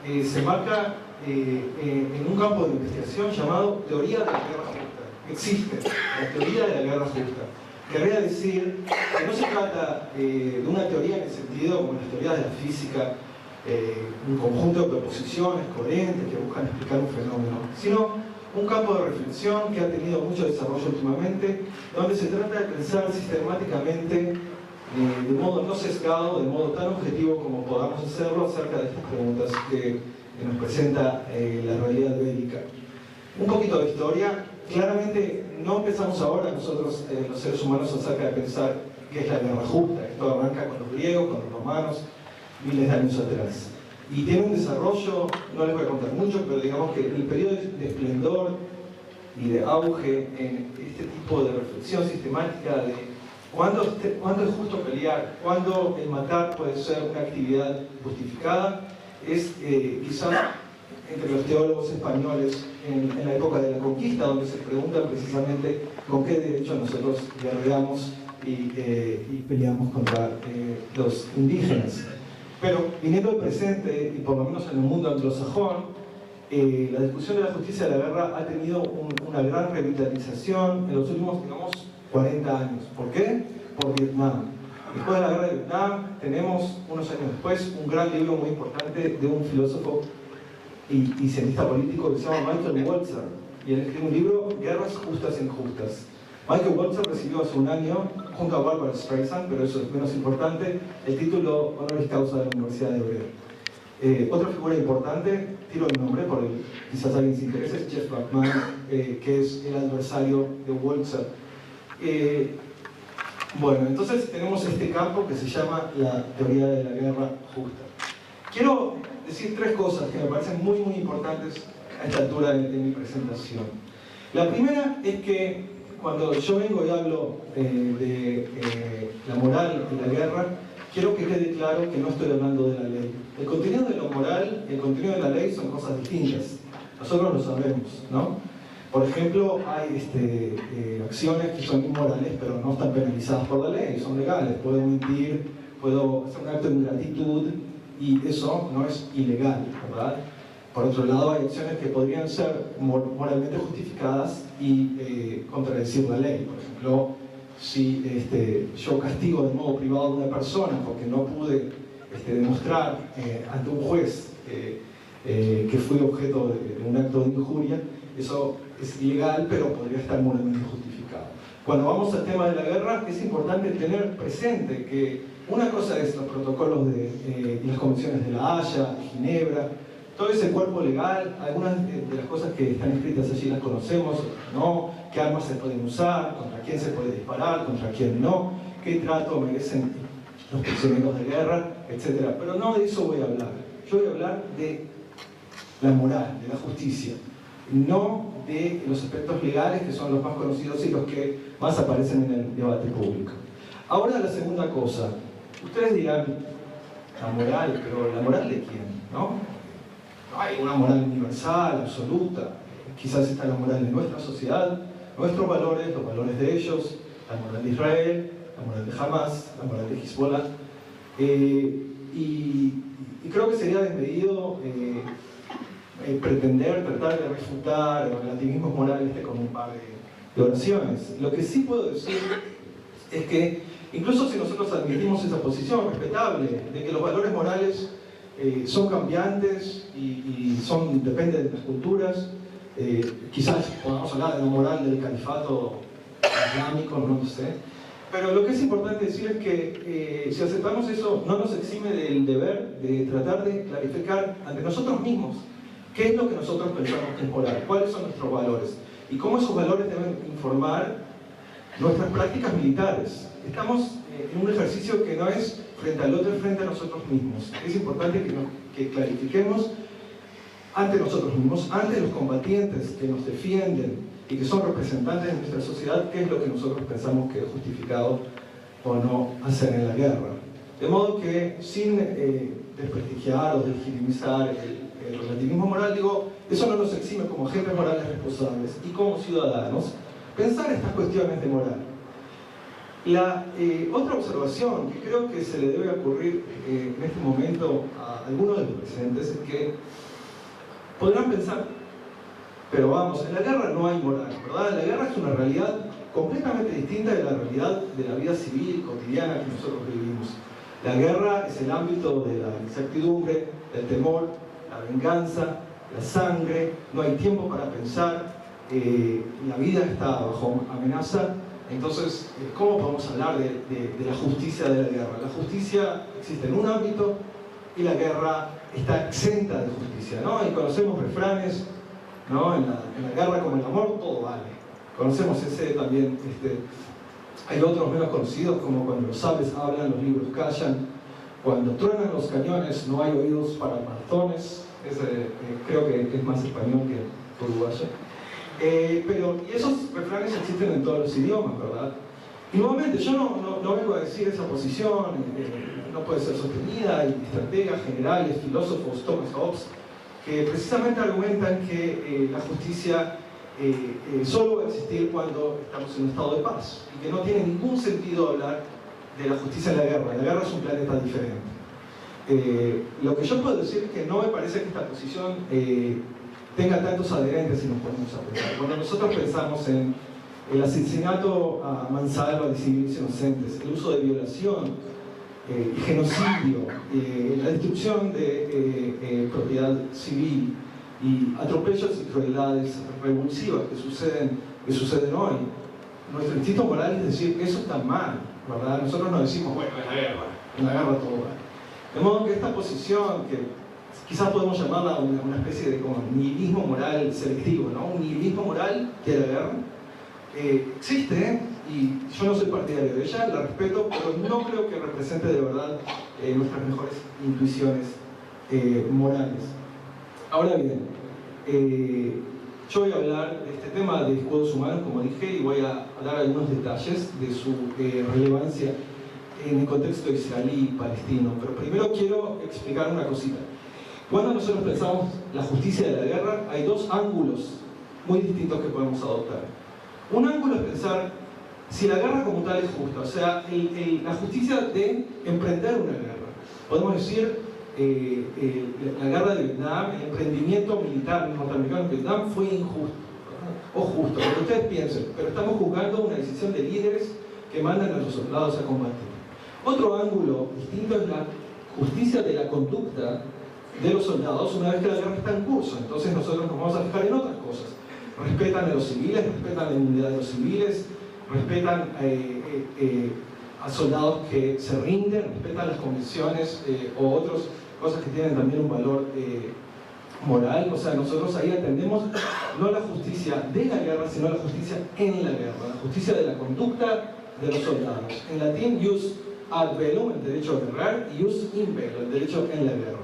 se marca en un campo de investigación llamado teoría de la guerra justa. Existe la teoría de la guerra justa. Querría decir que no se trata de una teoría en el sentido como las teorías de la física, un conjunto de proposiciones coherentes que buscan explicar un fenómeno, sino un campo de reflexión que ha tenido mucho desarrollo últimamente, donde se trata de pensar sistemáticamente, de modo no sesgado, de modo tan objetivo como podamos hacerlo, acerca de estas preguntas que nos presenta la realidad bélica. Un poquito de historia. Claramente no empezamos ahora nosotros, los seres humanos, acerca de pensar qué es la guerra justa. Esto arranca con los griegos, con los romanos, miles de años atrás. Y tiene un desarrollo, no les voy a contar mucho, pero digamos que el periodo de esplendor y de auge en este tipo de reflexión sistemática de cuándo es justo pelear, cuándo el matar puede ser una actividad justificada, es quizás entre los teólogos españoles en la época de la conquista, donde se preguntan precisamente con qué derecho nosotros guerreamos y peleamos contra los indígenas. Pero viniendo al presente, y por lo menos en el mundo anglosajón, la discusión de la justicia de la guerra ha tenido una gran revitalización en los últimos, digamos, 40 años. ¿Por qué? Por Vietnam. Después de la guerra de Vietnam, tenemos, unos años después, un gran libro muy importante de un filósofo y cientista político que se llama Michael Walzer, y él escribe un libro, Guerras Justas e Injustas. Michael Walzer recibió hace un año, junto a Barbara Streisand, pero eso es menos importante, el título Honoris Causa de la Universidad de Hebrea. Otra figura importante, tiro el nombre, por quizás alguien se interese, es Jeff Bachman, que es el adversario de Walzer. Bueno, entonces tenemos este campo que se llama la teoría de la guerra justa. Quiero decir tres cosas que me parecen muy importantes a esta altura de mi presentación. La primera es que cuando yo vengo y hablo de la moral y la guerra, quiero que quede claro que no estoy hablando de la ley. El contenido de lo moral y el contenido de la ley son cosas distintas. Nosotros lo sabemos, ¿no? Por ejemplo, hay acciones que son inmorales, pero no están penalizadas por la ley, son legales. Puedo mentir, puedo hacer un acto de ingratitud y eso no es ilegal, ¿verdad? Por otro lado, hay acciones que podrían ser moralmente justificadas y contradecir la ley. Por ejemplo, si yo castigo de modo privado a una persona porque no pude demostrar ante un juez que fui objeto de un acto de injuria, eso es ilegal, pero podría estar moralmente justificado. Cuando vamos al tema de la guerra, es importante tener presente que una cosa es los protocolos y las convenciones de La Haya, de Ginebra, todo ese cuerpo legal. Algunas de las cosas que están escritas allí las conocemos, no, qué armas se pueden usar, contra quién se puede disparar, contra quién no, qué trato merecen los prisioneros de guerra, etc. Pero no de eso voy a hablar. Yo voy a hablar de la moral, de la justicia, no de los aspectos legales, que son los más conocidos y los que más aparecen en el debate público. Ahora la segunda cosa. Ustedes dirán, la moral, pero ¿la moral de quién? ¿No? No hay una moral universal, absoluta. Quizás está la moral de nuestra sociedad, nuestros valores, los valores de ellos, la moral de Israel, la moral de Hamas, la moral de Hezbollah. Y creo que sería desmedido pretender, tratar de refutar el relativismo moral con un par de oraciones. Lo que sí puedo decir es que, incluso si nosotros admitimos esa posición respetable de que los valores morales son cambiantes y dependen de las culturas, quizás podamos hablar de la moral del califato islámico, no lo sé, pero lo que es importante decir es que si aceptamos eso, no nos exime del deber de tratar de clarificar ante nosotros mismos qué es lo que nosotros pensamos que es moral, cuáles son nuestros valores y cómo esos valores deben informar nuestras prácticas militares. Estamos en un ejercicio que no es frente al otro, es frente a nosotros mismos. Es importante que clarifiquemos ante nosotros mismos, ante los combatientes que nos defienden y que son representantes de nuestra sociedad, qué es lo que nosotros pensamos que es justificado o no hacer en la guerra. De modo que, sin desprestigiar o legitimizar el relativismo moral, digo, eso no nos exime como agentes morales responsables y como ciudadanos pensar estas cuestiones de moral. La otra observación que creo que se le debe ocurrir en este momento a algunos de los presentes es que podrán pensar, pero vamos, en la guerra no hay moral, ¿verdad? La guerra es una realidad completamente distinta de la realidad de la vida civil cotidiana que nosotros vivimos. La guerra es el ámbito de la incertidumbre, del temor, la venganza, la sangre, no hay tiempo para pensar, la vida está bajo amenaza. Entonces, ¿cómo podemos hablar de la justicia de la guerra? La justicia existe en un ámbito y la guerra está exenta de justicia, ¿no? Y conocemos refranes, ¿no? En la guerra como en el amor, todo vale. Conocemos ese también. Hay otros menos conocidos, como cuando los sables hablan, los libros callan. Cuando truenan los cañones, no hay oídos para maratones. Creo que es más español que uruguayo. Pero esos refranes existen en todos los idiomas, ¿verdad? Y nuevamente, yo no vengo a decir esa posición, no puede ser sostenida, hay estrategas generales, filósofos, Thomas Hobbes, que precisamente argumentan que la justicia solo va a existir cuando estamos en un estado de paz, y que no tiene ningún sentido hablar de la justicia en la guerra. La guerra es un planeta diferente. Lo que yo puedo decir es que no me parece que esta posición tenga tantos adherentes si nos ponemos a pensar. Cuando nosotros pensamos en el asesinato a mansalva de civiles inocentes, el uso de violación, genocidio, la destrucción de propiedad civil, y atropellos y crueldades revulsivas que suceden hoy. Nuestro instinto moral es decir, eso está mal, ¿verdad? Nosotros no decimos, bueno, en la guerra todo va. De modo que esta posición, que quizás podemos llamarla una especie de como nihilismo moral selectivo, ¿no? Un nihilismo moral de la guerra, existe, y yo no soy partidario de ella, la respeto, pero no creo que represente de verdad nuestras mejores intuiciones morales. Ahora bien, yo voy a hablar de este tema de escudos humanos, como dije, y voy a dar algunos detalles de su relevancia en el contexto israelí y palestino. Pero primero quiero explicar una cosita. Cuando nosotros pensamos la justicia de la guerra, hay dos ángulos muy distintos que podemos adoptar. Un ángulo es pensar si la guerra como tal es justa, o sea, la justicia de emprender una guerra. Podemos decir, la guerra de Vietnam, el emprendimiento militar norteamericano en Vietnam fue injusto, ¿verdad? O justo, lo que ustedes piensen, pero estamos juzgando una decisión de líderes que mandan a los soldados a combatir. Otro ángulo distinto es la justicia de la conducta de los soldados una vez que la guerra está en curso. Entonces nosotros nos vamos a fijar en otras cosas. Respetan a los civiles, respetan la inmunidad de los civiles, respetan a soldados que se rinden, respetan las convenciones o otras cosas que tienen también un valor moral. O sea, nosotros ahí atendemos no la justicia de la guerra, sino la justicia en la guerra, la justicia de la conducta de los soldados. En latín, jus ad bellum, el derecho a guerrar, y jus in bello, el derecho en la guerra.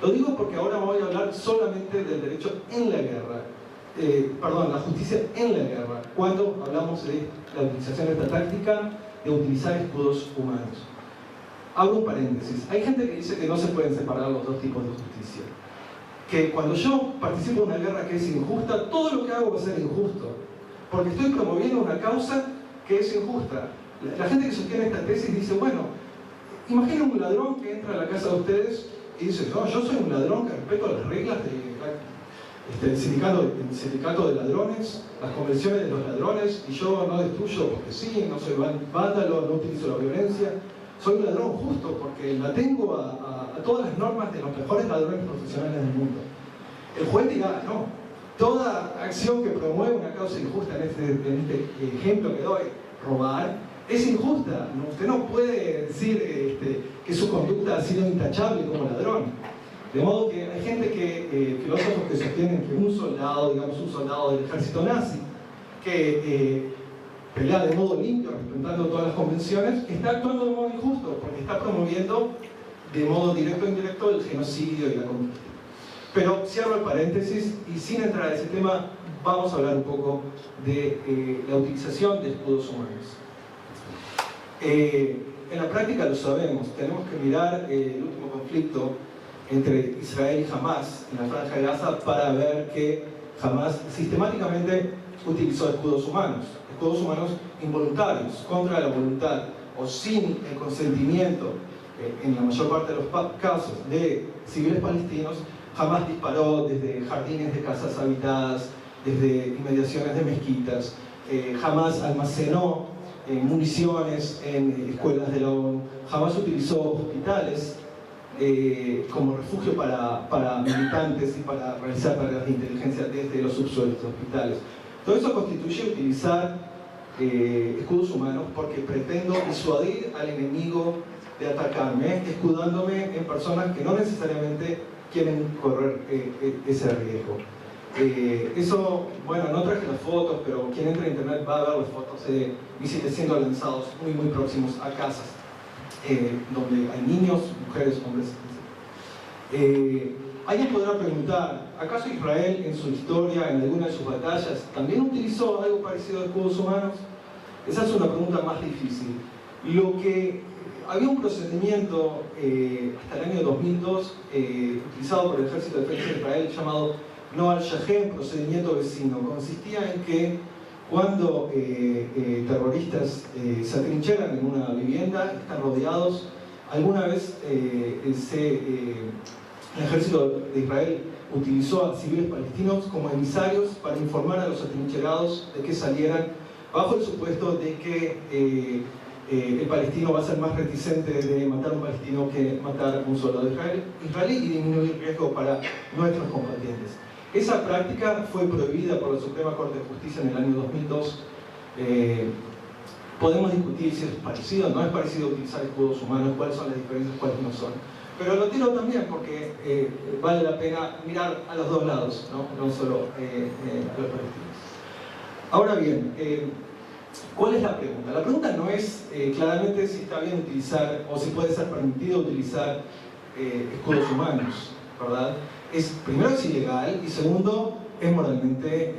Lo digo porque ahora voy a hablar solamente del derecho en la guerra, la justicia en la guerra, cuando hablamos de la utilización de esta táctica de utilizar escudos humanos. Abro un paréntesis. Hay gente que dice que no se pueden separar los dos tipos de justicia. Que cuando yo participo en una guerra que es injusta, todo lo que hago va a ser injusto, porque estoy promoviendo una causa que es injusta. La gente que sostiene esta tesis dice, bueno, imaginen un ladrón que entra a la casa de ustedes y dice, no, yo soy un ladrón que respeto las reglas del sindicato de ladrones, las convenciones de los ladrones, y yo no destruyo porque sí, no soy vándalo, no utilizo la violencia. Soy un ladrón justo porque la tengo a todas las normas de los mejores ladrones profesionales del mundo. El juez dirá, no, toda acción que promueve una causa injusta, en este ejemplo que doy, robar, es injusta. Usted no puede decir que su conducta ha sido intachable como ladrón. De modo que hay gente filósofos que sostienen que un soldado, digamos un soldado del ejército nazi, que pelea de modo limpio, respetando todas las convenciones, está actuando de modo injusto, porque está promoviendo de modo directo o indirecto el genocidio y la conquista. Pero cierro el paréntesis y sin entrar a ese tema, vamos a hablar un poco de la utilización de escudos humanos. En la práctica lo sabemos, tenemos que mirar el último conflicto entre Israel y Hamas en la Franja de Gaza para ver que Hamas sistemáticamente utilizó escudos humanos involuntarios, contra la voluntad o sin el consentimiento, en la mayor parte de los casos, de civiles palestinos. Hamas disparó desde jardines de casas habitadas, desde inmediaciones de mezquitas. Hamas almacenó municiones en escuelas de la ONU. Hamas utilizó hospitales como refugio para militantes y para realizar tareas de inteligencia desde los subsuelos de hospitales. Todo eso constituye utilizar escudos humanos porque pretendo disuadir al enemigo de atacarme, escudándome en personas que no necesariamente quieren correr ese riesgo. Eso, bueno, no traje las fotos, pero quien entre a internet va a ver las fotos de misiles siendo lanzados muy próximos a casas, donde hay niños, mujeres, hombres, etc. Alguien podrá preguntar, ¿acaso Israel en su historia, en alguna de sus batallas, también utilizó algo parecido a escudos humanos? Esa es una pregunta más difícil. Había un procedimiento hasta el año 2002 utilizado por el Ejército de Defensa de Israel llamado Noal Shahem, procedimiento vecino. Consistía en que cuando terroristas se atrincheran en una vivienda, están rodeados, alguna vez el Ejército de Israel utilizó a civiles palestinos como emisarios para informar a los atrincherados de que salieran, bajo el supuesto de que el palestino va a ser más reticente de matar a un palestino que matar a un soldado israelí y disminuir el riesgo para nuestros combatientes. Esa práctica fue prohibida por la Suprema Corte de Justicia en el año 2002. Podemos discutir si es parecido o no es parecido utilizar escudos humanos, cuáles son las diferencias, cuáles no son. Pero lo tiro también porque vale la pena mirar a los dos lados, no solo a los palestinos. Ahora bien, ¿cuál es la pregunta? La pregunta no es claramente si está bien utilizar o si puede ser permitido utilizar escudos humanos, ¿verdad? Primero es ilegal y segundo es moralmente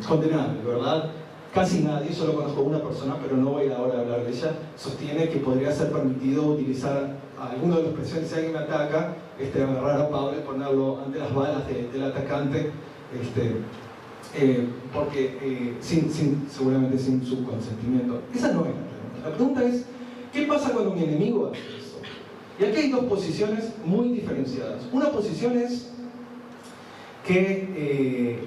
condenable, ¿verdad? Casi nadie, solo conozco una persona, pero no voy ahora a hablar de ella, sostiene que podría ser permitido utilizar a alguno de los presidentes si alguien me ataca, agarrar a Pablo y ponerlo ante las balas del atacante, porque seguramente sin su consentimiento. Esa no es la pregunta. La pregunta es, ¿qué pasa cuando mi enemigo hace eso? Y aquí hay dos posiciones muy diferenciadas. Una posición es que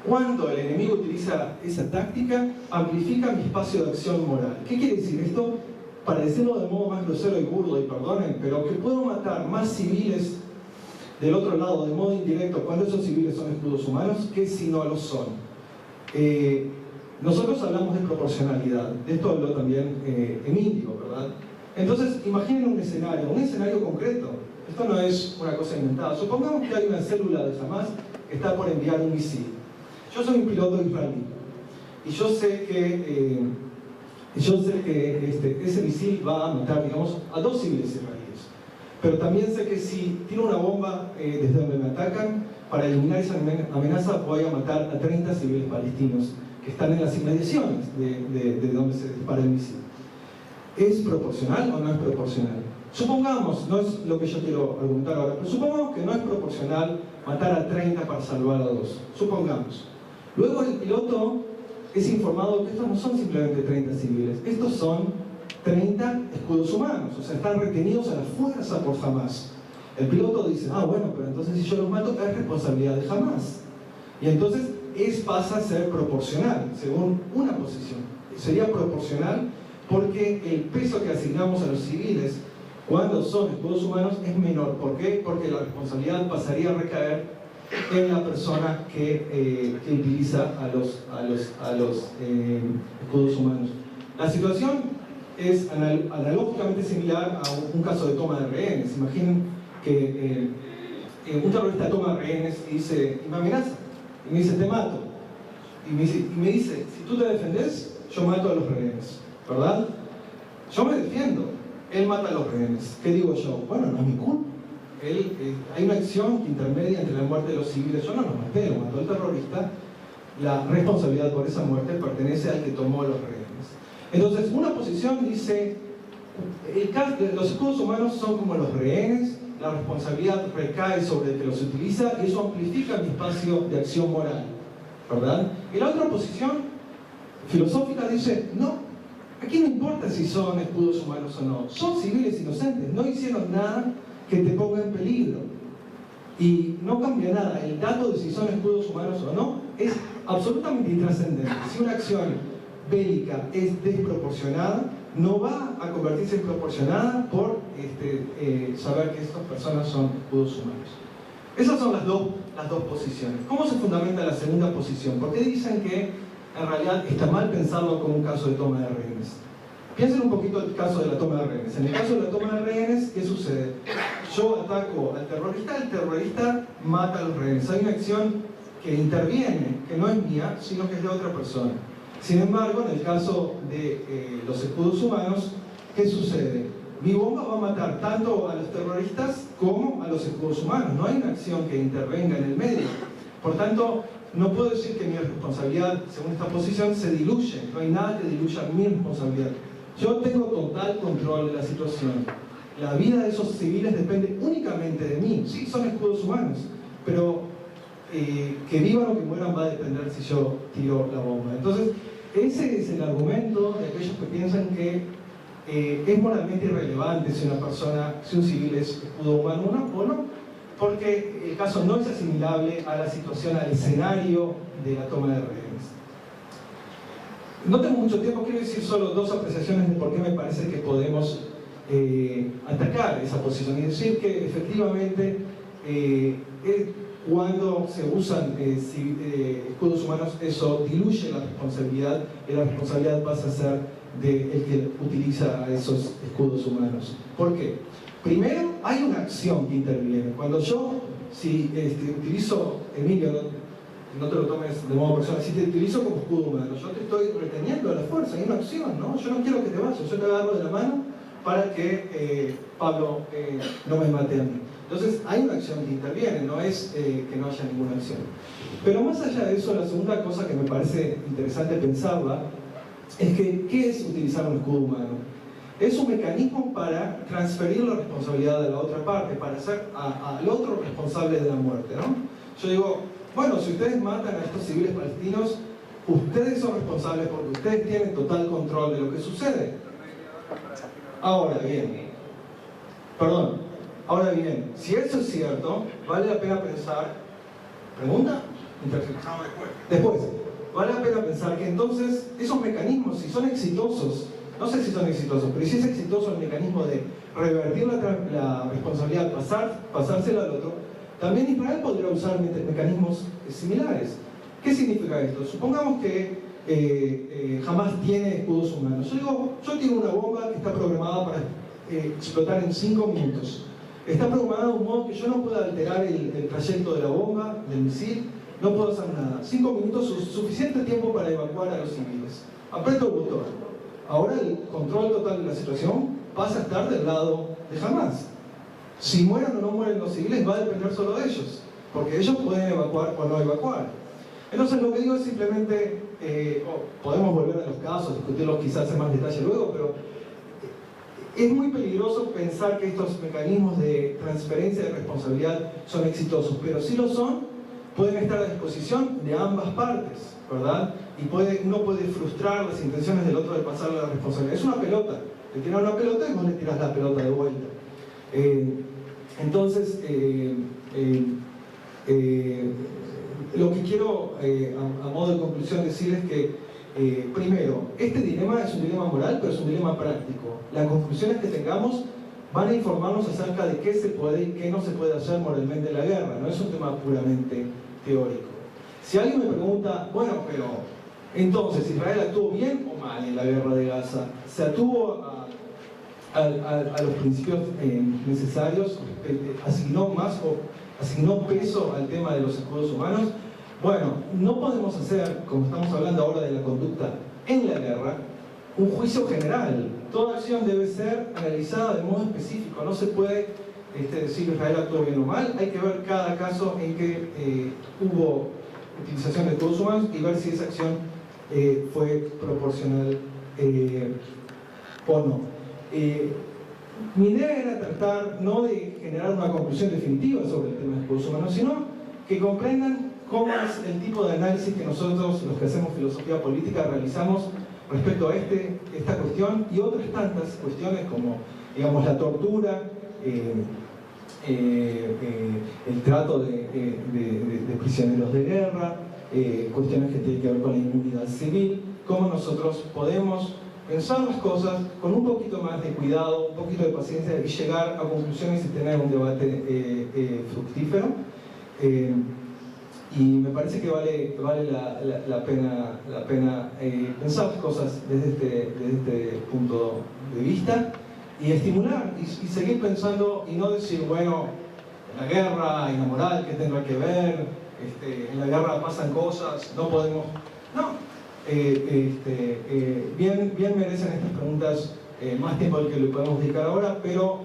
cuando el enemigo utiliza esa táctica, amplifica mi espacio de acción moral. ¿Qué quiere decir esto? Para decirlo de modo más grosero y burdo, y perdonen, pero que puedo matar más civiles del otro lado de modo indirecto cuando esos civiles son escudos humanos que si no lo son. Nosotros hablamos de proporcionalidad, de esto habló también Emilio, ¿verdad? Entonces, imaginen un escenario concreto. Esto no es una cosa inventada. Supongamos que hay una célula de Hamas que está por enviar un misil. Yo soy un piloto israelí y yo sé que ese misil va a matar, digamos, a 2 civiles israelíes. Pero también sé que si tiro una bomba desde donde me atacan, para eliminar esa amenaza voy a matar a 30 civiles palestinos que están en las inmediaciones de donde se dispara el misil. ¿Es proporcional o no es proporcional? Supongamos, no es lo que yo quiero argumentar ahora, pero supongamos que no es proporcional matar a 30 para salvar a 2. Supongamos. Luego el piloto es informado que estos no son simplemente 30 civiles, estos son 30 escudos humanos, o sea, están retenidos a la fuerza por Hamas. El piloto dice, bueno, pero entonces si yo los mato es responsabilidad de Hamas. Y entonces pasa a ser proporcional, según una posición. Sería proporcional porque el peso que asignamos a los civiles cuando son escudos humanos es menor. ¿Por qué? Porque la responsabilidad pasaría a recaer en la persona que utiliza a los escudos humanos. La situación es analógicamente similar a un caso de toma de rehenes. Imaginen que un terrorista toma rehenes y me amenaza, y me dice, te mato. Y me dice, si tú te defendes, yo mato a los rehenes, ¿verdad? Yo me defiendo, él mata a los rehenes. ¿Qué digo yo? Bueno, no es mi culpa. Hay una acción que intermedia entre la muerte de los civiles. Yo no los maté, lo mató el terrorista. La responsabilidad por esa muerte pertenece al que tomó los rehenes. Entonces, una posición dice, los escudos humanos son como los rehenes, la responsabilidad recae sobre el que los utiliza y eso amplifica mi espacio de acción moral, ¿verdad? Y la otra posición filosófica dice, no, aquí no importa si son escudos humanos o no, son civiles inocentes, no hicieron nada que te ponga en peligro. Y no cambia nada, el dato de si son escudos humanos o no es absolutamente intrascendente. Si una acción bélica es desproporcionada, no va a convertirse en proporcionada por saber que estas personas son escudos humanos. Esas son las dos posiciones. ¿Cómo se fundamenta la segunda posición? ¿Por qué dicen que en realidad está mal pensarlo como un caso de toma de rehenes? Piensen un poquito el caso de la toma de rehenes. En el caso de la toma de rehenes, ¿qué sucede? Yo ataco al terrorista, el terrorista mata a los rehenes. Hay una acción que interviene, que no es mía, sino que es de otra persona. Sin embargo, en el caso de los escudos humanos, ¿qué sucede? Mi bomba va a matar tanto a los terroristas como a los escudos humanos. No hay una acción que intervenga en el medio. Por tanto, no puedo decir que mi responsabilidad, según esta posición, se diluye. No hay nada que diluya mi responsabilidad. Yo tengo total control de la situación. La vida de esos civiles depende únicamente de mí. Sí, son escudos humanos, pero que vivan o que mueran va a depender si yo tiro la bomba. Entonces, ese es el argumento de aquellos que piensan que es moralmente irrelevante si un civil es escudo humano o no, porque el caso no es asimilable a la situación, al escenario de la toma de rehenes. No tengo mucho tiempo, quiero decir solo 2 apreciaciones de por qué me parece que podemos atacar esa posición y decir que efectivamente cuando se usan escudos humanos, eso diluye la responsabilidad y la responsabilidad pasa a ser del que utiliza esos escudos humanos. ¿Por qué? Primero, hay una acción que interviene. Cuando yo, si utilizo, Emilio, no te lo tomes de modo personal, si te utilizo como escudo humano, yo te estoy reteniendo a la fuerza, hay una acción, ¿no? Yo no quiero que te vayas, yo te agarro de la mano para que Pablo no me mate a mí. Entonces, hay una acción que interviene, no es que no haya ninguna acción. Pero más allá de eso, la segunda cosa que me parece interesante pensarla es que, ¿qué es utilizar un escudo humano? Es un mecanismo para transferir la responsabilidad de la otra parte, para hacer al otro responsable de la muerte, ¿no? Yo digo, bueno, si ustedes matan a estos civiles palestinos, ustedes son responsables porque ustedes tienen total control de lo que sucede. Ahora bien, si eso es cierto, vale la pena pensar, ¿pregunta? Después, vale la pena pensar que entonces esos mecanismos, si son exitosos, no sé si son exitosos, pero si es exitoso el mecanismo de revertir la responsabilidad, pasársela al otro, también Israel podría usar mecanismos similares. ¿Qué significa esto? Supongamos que Hamás tiene escudos humanos. Yo tengo una bomba que está programada para explotar en 5 minutos. Está programada de un modo que yo no pueda alterar el trayecto de la bomba, del misil, no puedo hacer nada. 5 minutos es suficiente tiempo para evacuar a los civiles. Aprieto el botón. Ahora el control total de la situación pasa a estar del lado de Hamás. Si mueren o no mueren los civiles va a depender solo de ellos, porque ellos pueden evacuar o no evacuar. Entonces lo que digo es simplemente, podemos volver a los casos, discutirlos quizás en más detalle luego, pero es muy peligroso pensar que estos mecanismos de transferencia de responsabilidad son exitosos, pero si lo son, pueden estar a disposición de ambas partes, ¿verdad? Y uno puede frustrar las intenciones del otro de pasarle la responsabilidad. Es una pelota, le tiras una pelota y vos le tirás la pelota de vuelta. Entonces, lo que quiero a modo de conclusión decir es que, primero, este dilema es un dilema moral, pero es un dilema práctico. Las conclusiones que tengamos van a informarnos acerca de qué se puede y qué no se puede hacer moralmente en la guerra, no es un tema puramente teórico. Si alguien me pregunta, bueno, pero entonces, ¿Israel actuó bien o mal en la guerra de Gaza? ¿Se atuvo a los principios necesarios? ¿Asignó peso al tema de los escudos humanos? Bueno, no podemos hacer, como estamos hablando ahora de la conducta en la guerra, un juicio general. Toda acción debe ser analizada de modo específico. No se puede decir Israel actuó bien o mal. Hay que ver cada caso en que hubo utilización de escudos humanos y ver si esa acción fue proporcional o no. Mi idea era tratar no de generar una conclusión definitiva sobre el tema de escudos humanos, sino que comprendan cómo es el tipo de análisis que nosotros, los que hacemos filosofía política, realizamos respecto a esta cuestión y otras tantas cuestiones como, digamos, la tortura, el trato de prisioneros de guerra, cuestiones que tienen que ver con la inmunidad civil, cómo nosotros podemos pensar las cosas con un poquito más de cuidado, un poquito de paciencia y llegar a conclusiones y tener un debate fructífero. Y me parece que vale la pena pensar las cosas desde este punto de vista y estimular y seguir pensando y no decir, bueno, la guerra y la moral, ¿qué tendrá que ver? En la guerra pasan cosas, no podemos... No, bien merecen estas preguntas más tiempo del que le podemos dedicar ahora, pero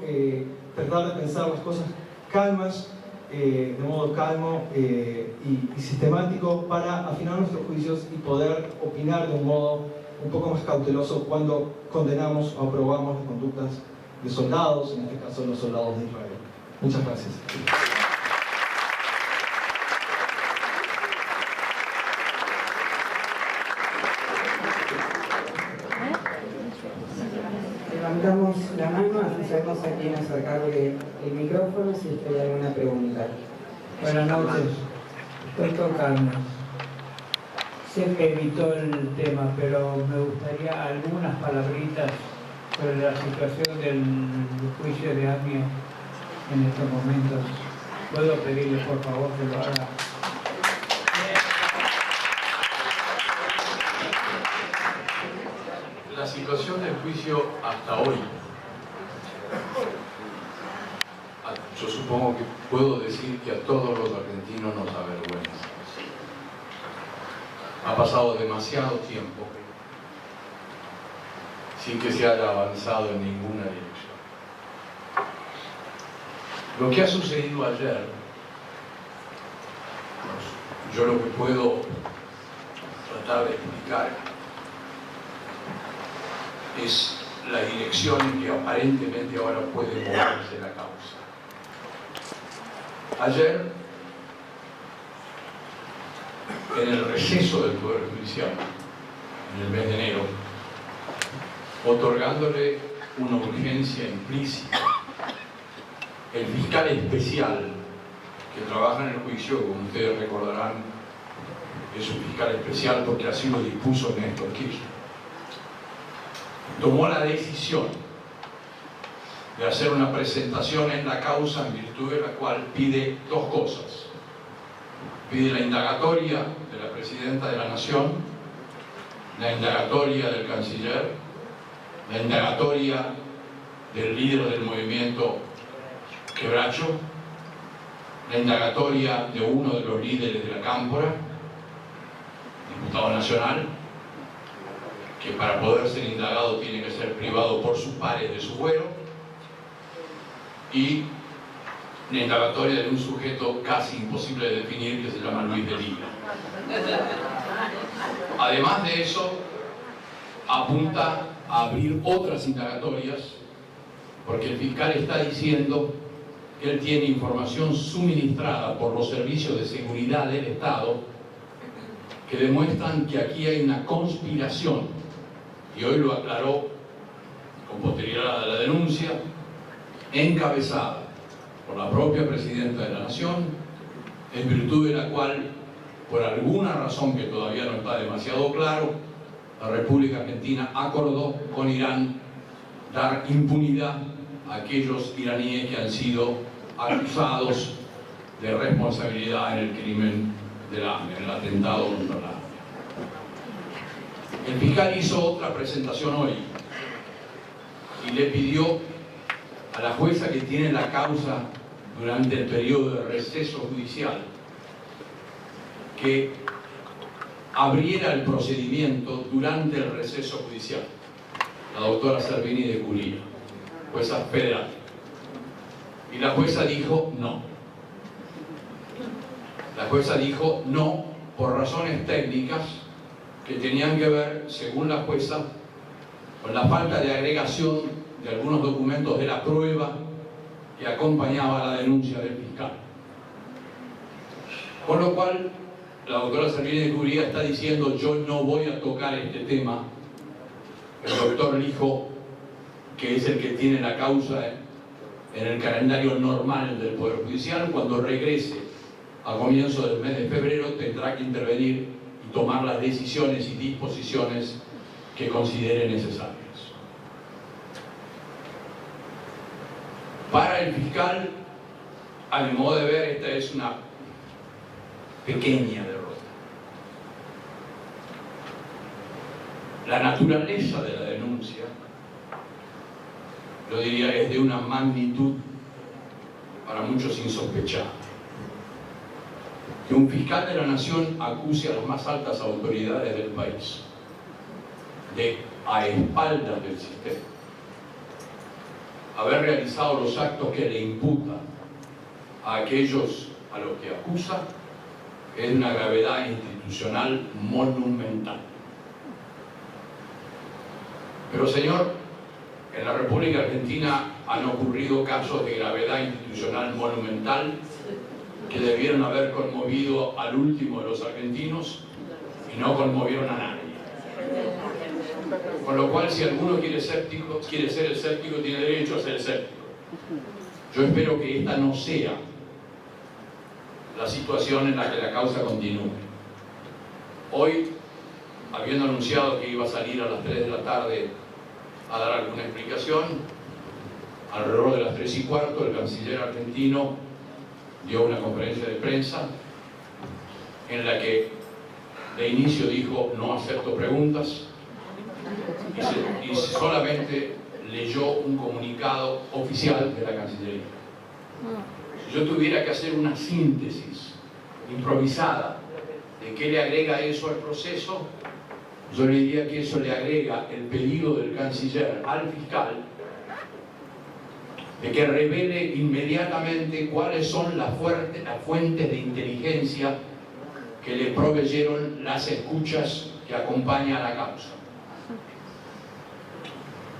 tratar de pensar las cosas calmas, de modo calmo y sistemático para afinar nuestros juicios y poder opinar de un modo un poco más cauteloso cuando condenamos o aprobamos las conductas de soldados, en este caso los soldados de Israel. Muchas gracias. Levantamos la mano, así sabemos a quién acercarle el micrófono si es que hay alguna pregunta. Buenas noches, doctor Carmen. Sé que evitó el tema, pero me gustaría algunas palabritas sobre la situación del juicio de AMIA en estos momentos ¿Puedo pedirle por favor que lo haga? La situación del juicio hasta hoy, yo supongo que puedo decir que a todos los argentinos nos avergüenza. Ha pasado demasiado tiempo sin que se haya avanzado en ninguna dirección. Lo que ha sucedido ayer, yo lo que puedo tratar de explicar es la dirección en que aparentemente ahora puede moverse la causa. Ayer, en el receso del Poder Judicial, en el mes de enero, otorgándole una urgencia implícita, el fiscal especial que trabaja en el juicio, como ustedes recordarán, es un fiscal especial porque así lo dispuso Néstor Kirchner, tomó la decisión de hacer una presentación en la causa en virtud de la cual pide dos cosas. Pide la indagatoria de la Presidenta de la Nación, la indagatoria del Canciller, la indagatoria del líder del movimiento Quebracho, la indagatoria de uno de los líderes de la Cámpora, diputado nacional, que para poder ser indagado tiene que ser privado por sus pares de su fuero, y la indagatoria de un sujeto casi imposible de definir que se llama Luis de Liga. Además de eso, apunta a abrir otras indagatorias porque el fiscal está diciendo que él tiene información suministrada por los servicios de seguridad del Estado que demuestran que aquí hay una conspiración, y hoy lo aclaró con posterioridad a la denuncia, encabezada por la propia Presidenta de la Nación, en virtud de la cual, por alguna razón que todavía no está demasiado claro, la República Argentina acordó con Irán dar impunidad a aquellos iraníes que han sido acusados de responsabilidad en el crimen de la AMIA, en el atentado contra la AMIA. El fiscal hizo otra presentación hoy y le pidió a la jueza que tiene la causa durante el periodo de receso judicial que abriera el procedimiento durante el receso judicial. La doctora Servini de Curía, jueza federal. Y la jueza dijo no. La jueza dijo no por razones técnicas que tenían que ver, según la jueza, con la falta de agregación de algunos documentos de la prueba que acompañaba la denuncia del fiscal. Con lo cual, la doctora Servini de Curía está diciendo: yo no voy a tocar este tema. El doctor Lijo, que es el que tiene la causa en el calendario normal del Poder Judicial, cuando regrese a comienzo del mes de febrero tendrá que intervenir y tomar las decisiones y disposiciones que considere necesarias. Para el fiscal, a mi modo de ver, esta es una pequeña derrota. La naturaleza de la denuncia, yo diría, es de una magnitud para muchos insospechada. Que un fiscal de la Nación acuse a las más altas autoridades del país de, a espaldas del sistema, haber realizado los actos que le imputa a aquellos a los que acusa, es de una gravedad institucional monumental. Pero, señor, en la República Argentina han ocurrido casos de gravedad institucional monumental que debieron haber conmovido al último de los argentinos y no conmovieron a nadie. Con lo cual, si alguno quiere ser escéptico, tiene derecho a ser escéptico. Yo espero que esta no sea la situación en la que la causa continúe. Hoy, habiendo anunciado que iba a salir a las 3 de la tarde a dar alguna explicación, alrededor de las 3:15 el canciller argentino dio una conferencia de prensa en la que de inicio dijo: no acepto preguntas, y solamente leyó un comunicado oficial de la Cancillería. Si yo tuviera que hacer una síntesis improvisada de qué le agrega eso al proceso, yo le diría que eso le agrega el pedido del canciller al fiscal de que revele inmediatamente cuáles son las fuentes de inteligencia que le proveyeron las escuchas que acompañan a la causa.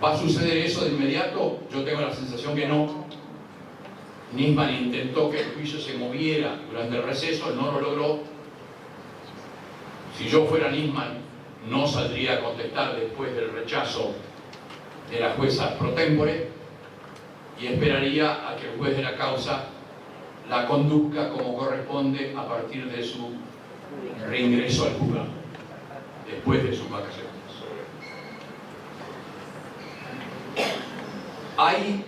¿Va a suceder eso de inmediato? Yo tengo la sensación que no. Nisman intentó que el juicio se moviera durante el receso, no lo logró. Si yo fuera Nisman, no saldría a contestar después del rechazo de la jueza pro tempore y esperaría a que el juez de la causa la conduzca como corresponde a partir de su reingreso al juzgado, después de sus vacaciones. Hay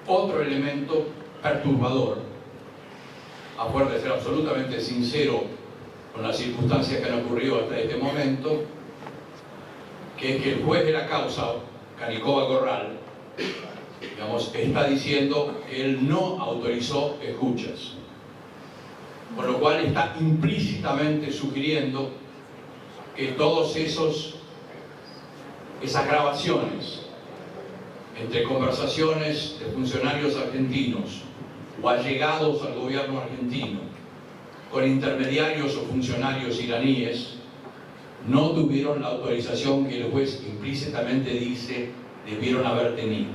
otro elemento perturbador, a fuerza de ser absolutamente sincero con las circunstancias que han ocurrido hasta este momento, que es que el juez de la causa, Canicoba Corral, digamos, está diciendo que él no autorizó escuchas, con lo cual está implícitamente sugiriendo que todas esas grabaciones entre conversaciones de funcionarios argentinos o allegados al gobierno argentino con intermediarios o funcionarios iraníes no tuvieron la autorización que el juez implícitamente dice debieron haber tenido.